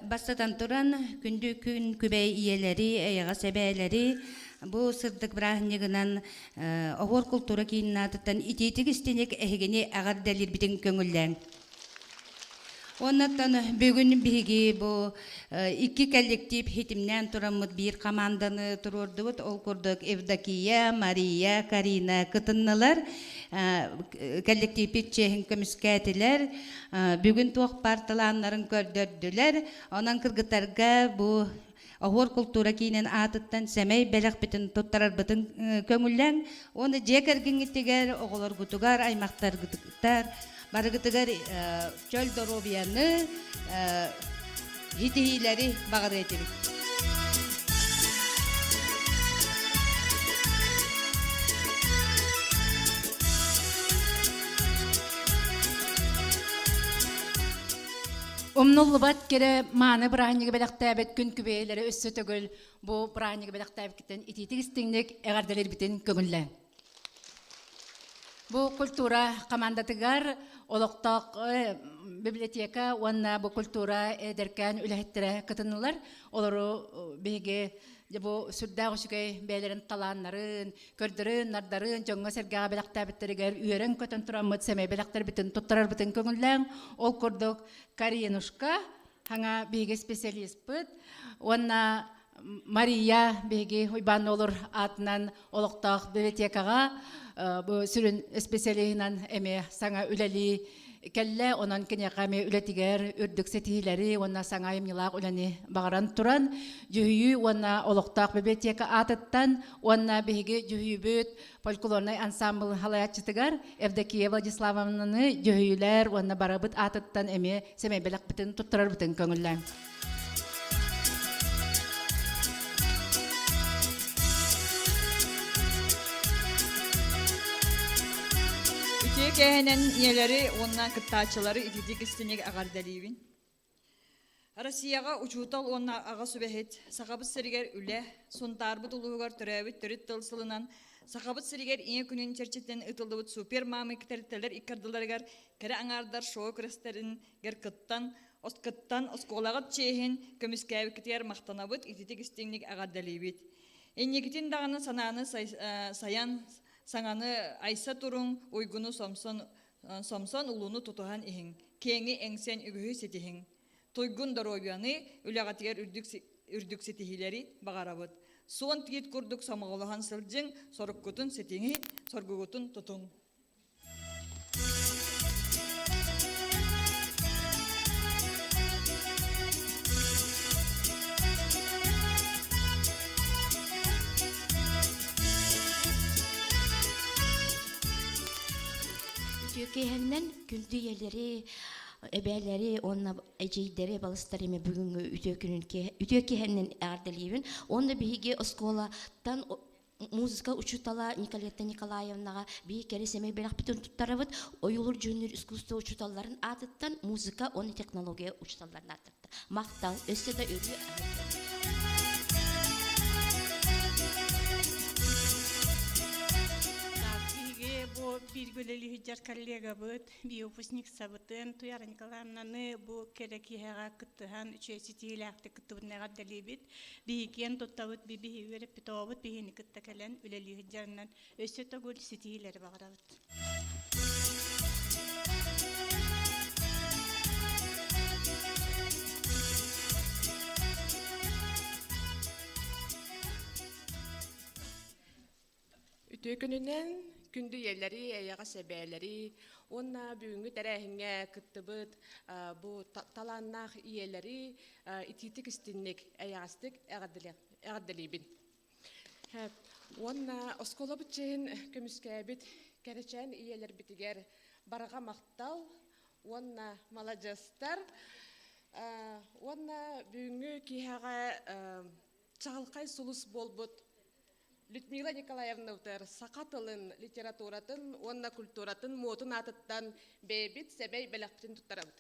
Бастатан туран күнді күн күбәй иелері, әйіға сәбәлері, бұл сырдық бірағынығынан оғыр культура кейінін атыттан итетік істенек әйгені ағар дәлір бітін көңілден. Оннаттан бүгін бігі бұл екі коллектив хетімнен тұрамыд бір команданы тұрордығыд, ол көрдік Евдокия, Мария, Карина кытыннылар, коллектив петчехін көміскәтілер, бүгін тоқ партыланларын көрдірділер, онан кыргытарға бұл Оғыр культура кейінен атыттан сәмей бәләқ бітін тұттарар бітін көңілләң, оны жекергін еттігер, оғылар күтігер, аймақтар күтігер, барыгытыгар чөл доробияны житихилери бағыр етебік. Умнулы бат кере маны бұрағынығы бәліқтәбет күн күбейлері өссі төгіл бұл бұрағынығы бәліқтәбет кеттен итетік істіңдік әғарделер бітін көңілі. Бұл культура командатыгар олықтақ библиотека, онна бұл культура әдеркен үләхеттері кытынылар, олары бейге бұл сүрдәғ үшігей бәйлерін таланларын, көрдірін, нардарын, жоңға сәргәға бәліқтәбеттерігер үйерін көтін тұрамыд, сәмей бәліқтер бітін, тұттарар бітін көңілләң, ол көрдік Каринушка, хаңа бейге специалист бұд, онна Мария беги ойбан olur атынан олықтақ библиотекаға сүрін специалиынан әме саңа үләли кэллэ онон кеняками үлэтигер үрдүк сетиилери уонна саңайым йылаак үлэни багаран туран жүһүйүү уонна олохтаах библиотека атыттан уонна биһиги жүһүүбүт фольклорный ансамбл халаячытыгар Евдокия Владиславовнаны жүһүүлэр уонна барабыт атыттан эми семейбелэкбитин туттарарбытын көңүллээн. Кэһэнэн иелери онна кыттаачылары ититик истинег агардалибин. Россияга учутал онна ага сүбэхет сахабыт сэригер үлэ сонтарбыт улуугар төрөбүт төрүт тылсылынан сахабыт сэригер иэ күнүн черчиттен ытылдыбыт супер мамыктертелер иккардыларгар кере аңардар шоо крестерин гер кыттан осколагат чейхин көмүскәбикитер мактанабыт ититик истинег агардалибит. Эннигитин даганы сананы саян саңаны айса турун уйгуну сомсон улуну тутухан иһин. Кеңи эңсен үгүһү сетиһин. Тойгун доробияны үлягатигер үрдүк сетихилери багарабыт. Суон тигит курдук самоголохан сылжың соруккутун сетиңи соргугутун тутун. Кehenden күлді елері, әбәлері, онна әжейдері балыстарыме бүгінгі үтө кehenden әрділейбін. Онда бігі осколаттан музыка учутала Николетта Николаевнаға бей кәрі семей бәлақ бүтін тұттарабыд, ойылыр жөнір искусство учуталарын атыттан музыка, оны технология учуталарын атытты. Мақтал, өсі да өрі bir göleli hüccar kollega bıt, bir opusnik sabıtın, Tuyara Nikolaevna'nı bu kereki hera kıttıhan, üçüyesi tiyilakta kıttıbına gaddalibit, bir hikiyen tuttavut, bir verip bitavut, bir hini kıtta kalen, üleli hüccarından, ösü tagul sitiyileri bağırabıt. Ütükününden күндү елleri, аяға себелери, онна бүгүнгү тәрәһиңе кыттыбыт, бу таланнах иелери, ититик истинник, аяғастык әғаддалибин. Онна оскола бітчен көміскәбіт, кәречен иелер бітігер бараға мақтал, онна маладжастар, онна бүгүнгү кияға чағылқай сулус болбут, Людмила Николаевна утер сақатылын литературатын, онна культуратын, мотын атыттан бейбит себей белектин туттарабыт.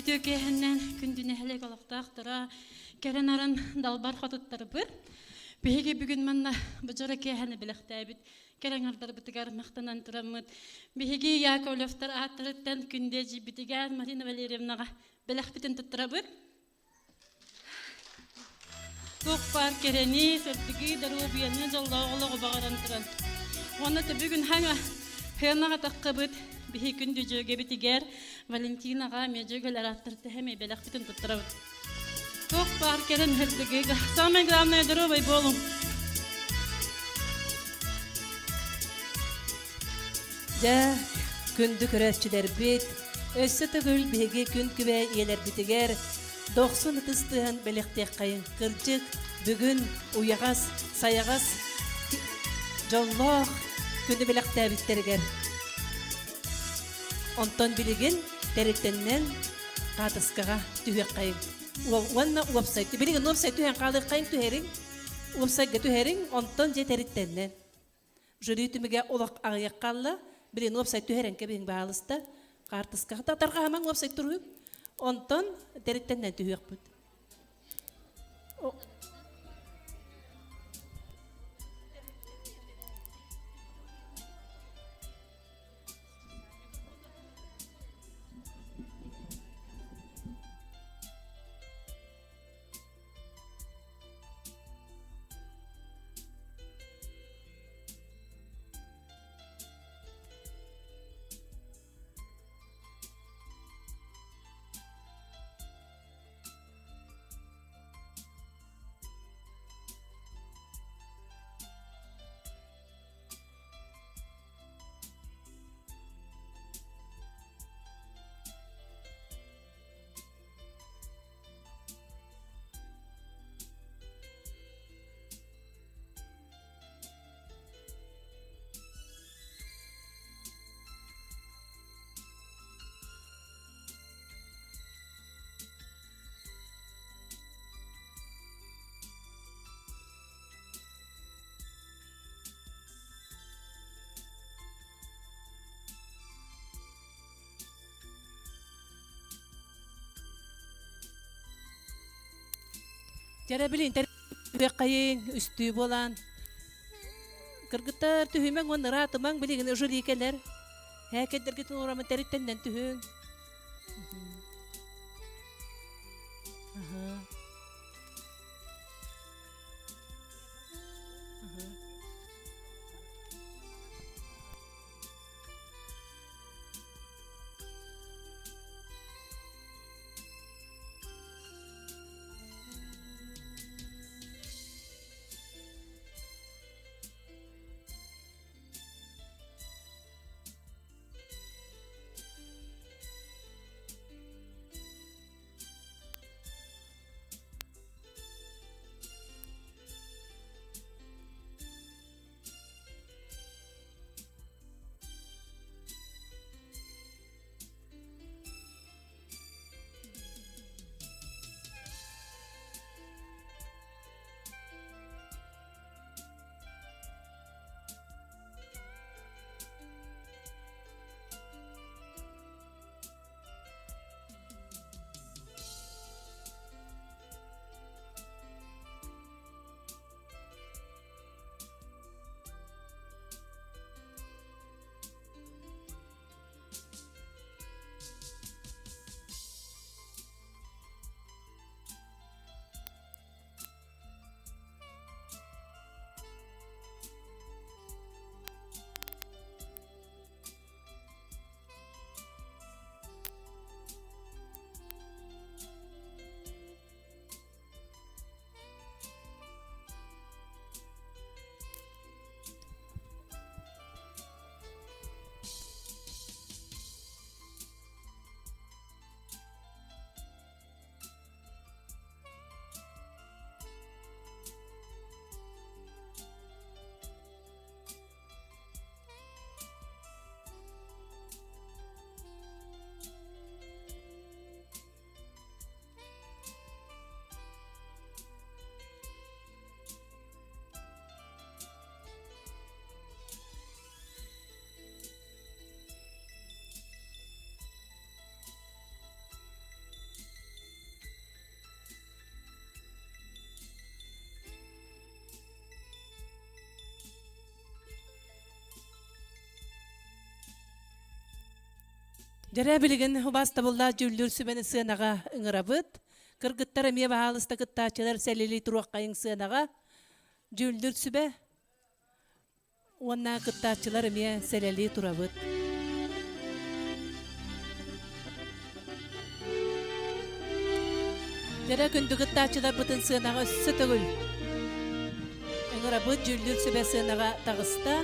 Өтөкеһеннен күндүнө хелек алактактыра керен арын далбар хатыттары бир. Беге бүгүн манна бужара кеһени белектебит. Кереңардар битигер мактанан турамыт. Беге Яковлевтар аттырыттан күндө жибитигер Марина Валерьевнага белектин туттарабыт. Токпар керени сертиги дарубияны жолдоголого багаран туран. Оны да бүгүн ханга хенага таккыбыт. Беге күндө жөге битигер Валентинага межөгөлөр аттырты хеме белектин туттарабыт. Токпар керен хертиги самое главное здоровый болум. Да, күнді көрәтчілер бет, өссі түгіл беге күн күбә елер бітігер, 90 ұтыстығын бәліктек қайын қырчық, бүгін уяғас, саяғас, жоллақ күнді бәлікті әбіттергер. Онтон білігін тәріттеннен қатысқаға түйек қайын. Уанна уапсайты, білігін уапсайты түйен қалды қайын түйерің, уапсайға түйерің, онтон же тәріттеннен. Жүрі түміге олақ ағияқ қалды, Билин вебсайт түһәрәнкә бин баалыста картыска татарга һаман вебсайт турып онтон дәреттәннән түһәк бит. Жара билин кайын үстү болан. Кыргыттар түһүмәң он ратымаң билигин журикелер. Häkedерге турамын териттенден түһүң. Жара билигин баста булла жүлдүр сүбени сыынага ыңырабыт. Кыргыттар эмие баалыста кыттаачылар селили туруаккайың сыынага жүлдүр сүбе. Онна кыттаачылар эмие селели турабыт. Жара күндү кыттаачылар бытын сыынага өссө төгүл. Ыңырабыт жүлдүр сүбе сыынага тагыста.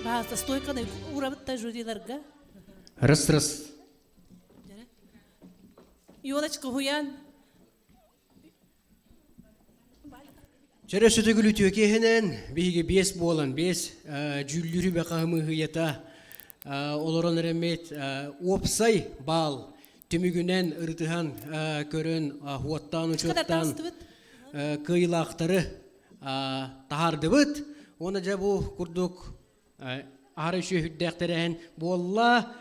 Баалыста стойканы урабытта журиларга. Рыс. Юлачка хуян. Жара сөтөгүл үтөкехенен биге 5 болан 5 жүлдүрү бакамы хыята олорон эремет опсай бал түмүгүнен ыртыхан көрөн хуаттан учуттан кыйлактары тахардыбыт. Оны жабу курдук ары шөһүддәктерен болла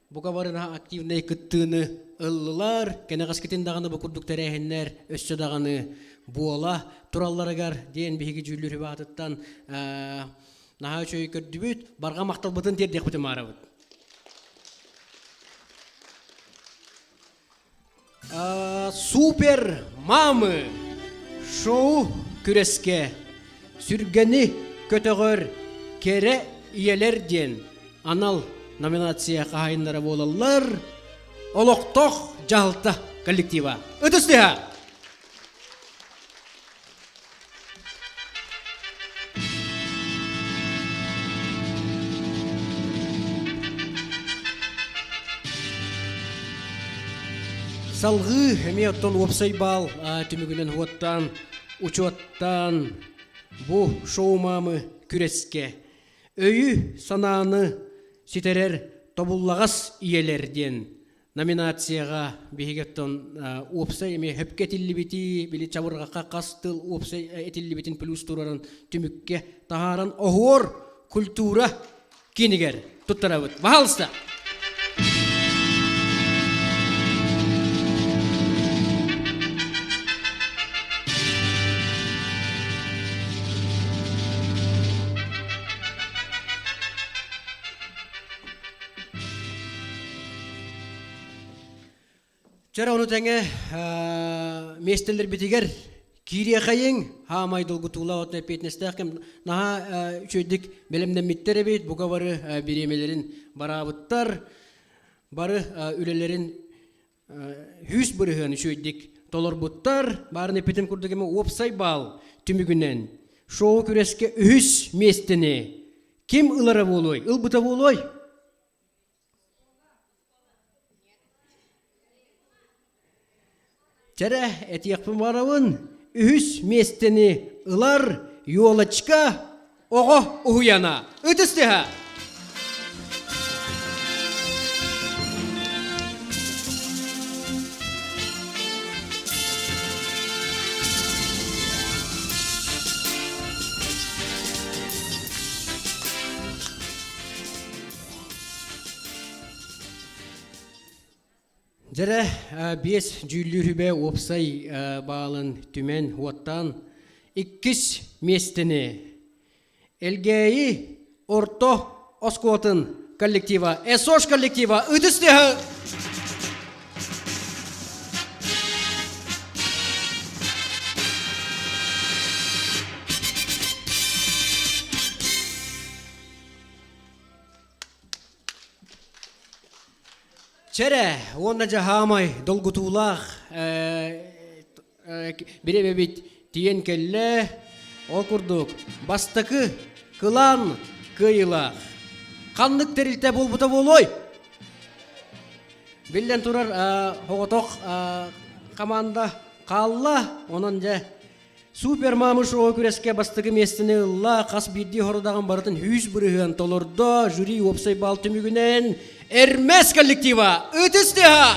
буга барына активный кыттыны ыллылар кенегас кетен даганы бу курдук терехеннер өссө даганы буола туралларыгар ден биги жүлүрү батыттан наха чөй көрдүбүт барга макталбытын тердек бутым арабыт. Супер мамы шоу күреске сүргени көтөгөр кере иелерден анал номинация кайындары болалар. Олоктох жалта коллектива. Ыдыстыха. Салгы эмиоттон опсай бал түмүгүнөн хуаттан учуаттан бу шоумамы күреске өйү санааны ситерер тобуллагас иелерден номинацияга бигеттон опсай эми хөпкетиллибити били чабырга кастыл опсай этиллибитин плюс турарын түмүкке тааран охор культура кинигер туттарабыт. Бахалста. Чара оны тәңе местелер битигер кире қайың хамай долгутула отна петнестәкем наха чөйдік белемден миттер бит буга бары биремелерин барабыттар бары үлелерин хүс бырыгын чөйдік толор буттар барын петен курдыгеме опсай бал түмүгүнен шоу күреске үс местене ким ылара болой ылбыта болой Чара этияқпын барауын үс местені ылар юолачка оғы уяна. Үтістіға. Жара бес жүллүрүбе опсай бағалын түмен уаттан иккис местіне элгейи орто оскотын коллектива, эсош коллектива үдістігі. Чере, онна жахамай долгутулах биребебит тиен келле ол курдук бастакы кылан кыйылах кандык терилте болбута болой билден турар хоготок команда калла онон же супер мамыш о күреске бастыгы местини ылла кас бидди хородаган барытын 100 бырыгын толордо жюри опсай бал түмүгүнен Эрмес коллектива үтістіға.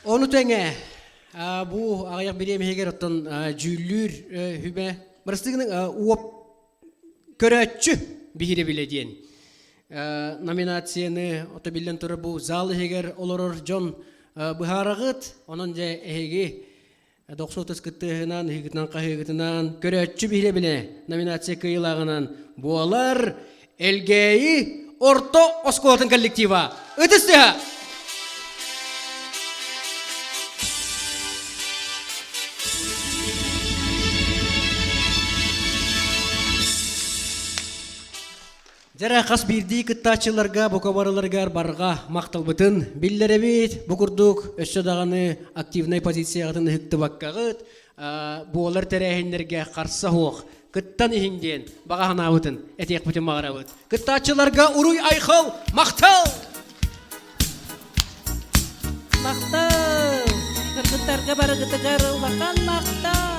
Оны тәңе, бұл ағаяқ беремегер оттан жүллүр хүбе, бірістігінің уоп көрәтші бейірі біледен. Номинацияны отобилен туры бу залы егер олорор Джон Бухарагыт, онон же эги 90 кыттыгынан, хигитнан кахигитынан көрөтчү бихиле биле номинация кыйлагынан буалар элгеи орто оскотын коллектива. Үтістіға! Жара қас бирди кыттачыларга, букабарыларга барға мақталбытын биллеребит, букурдук өссө дағаны активный позициягатын хыкты баккагыт, буолар тәрәхинлерге қарса хоқ, кыттан ихинден баға ханабытын, этек бүтін мағарабыт. Кыттачыларга уруй айхал, мақтал! Мақтал! Кыргыттарға барығытыгар улақан мақтал!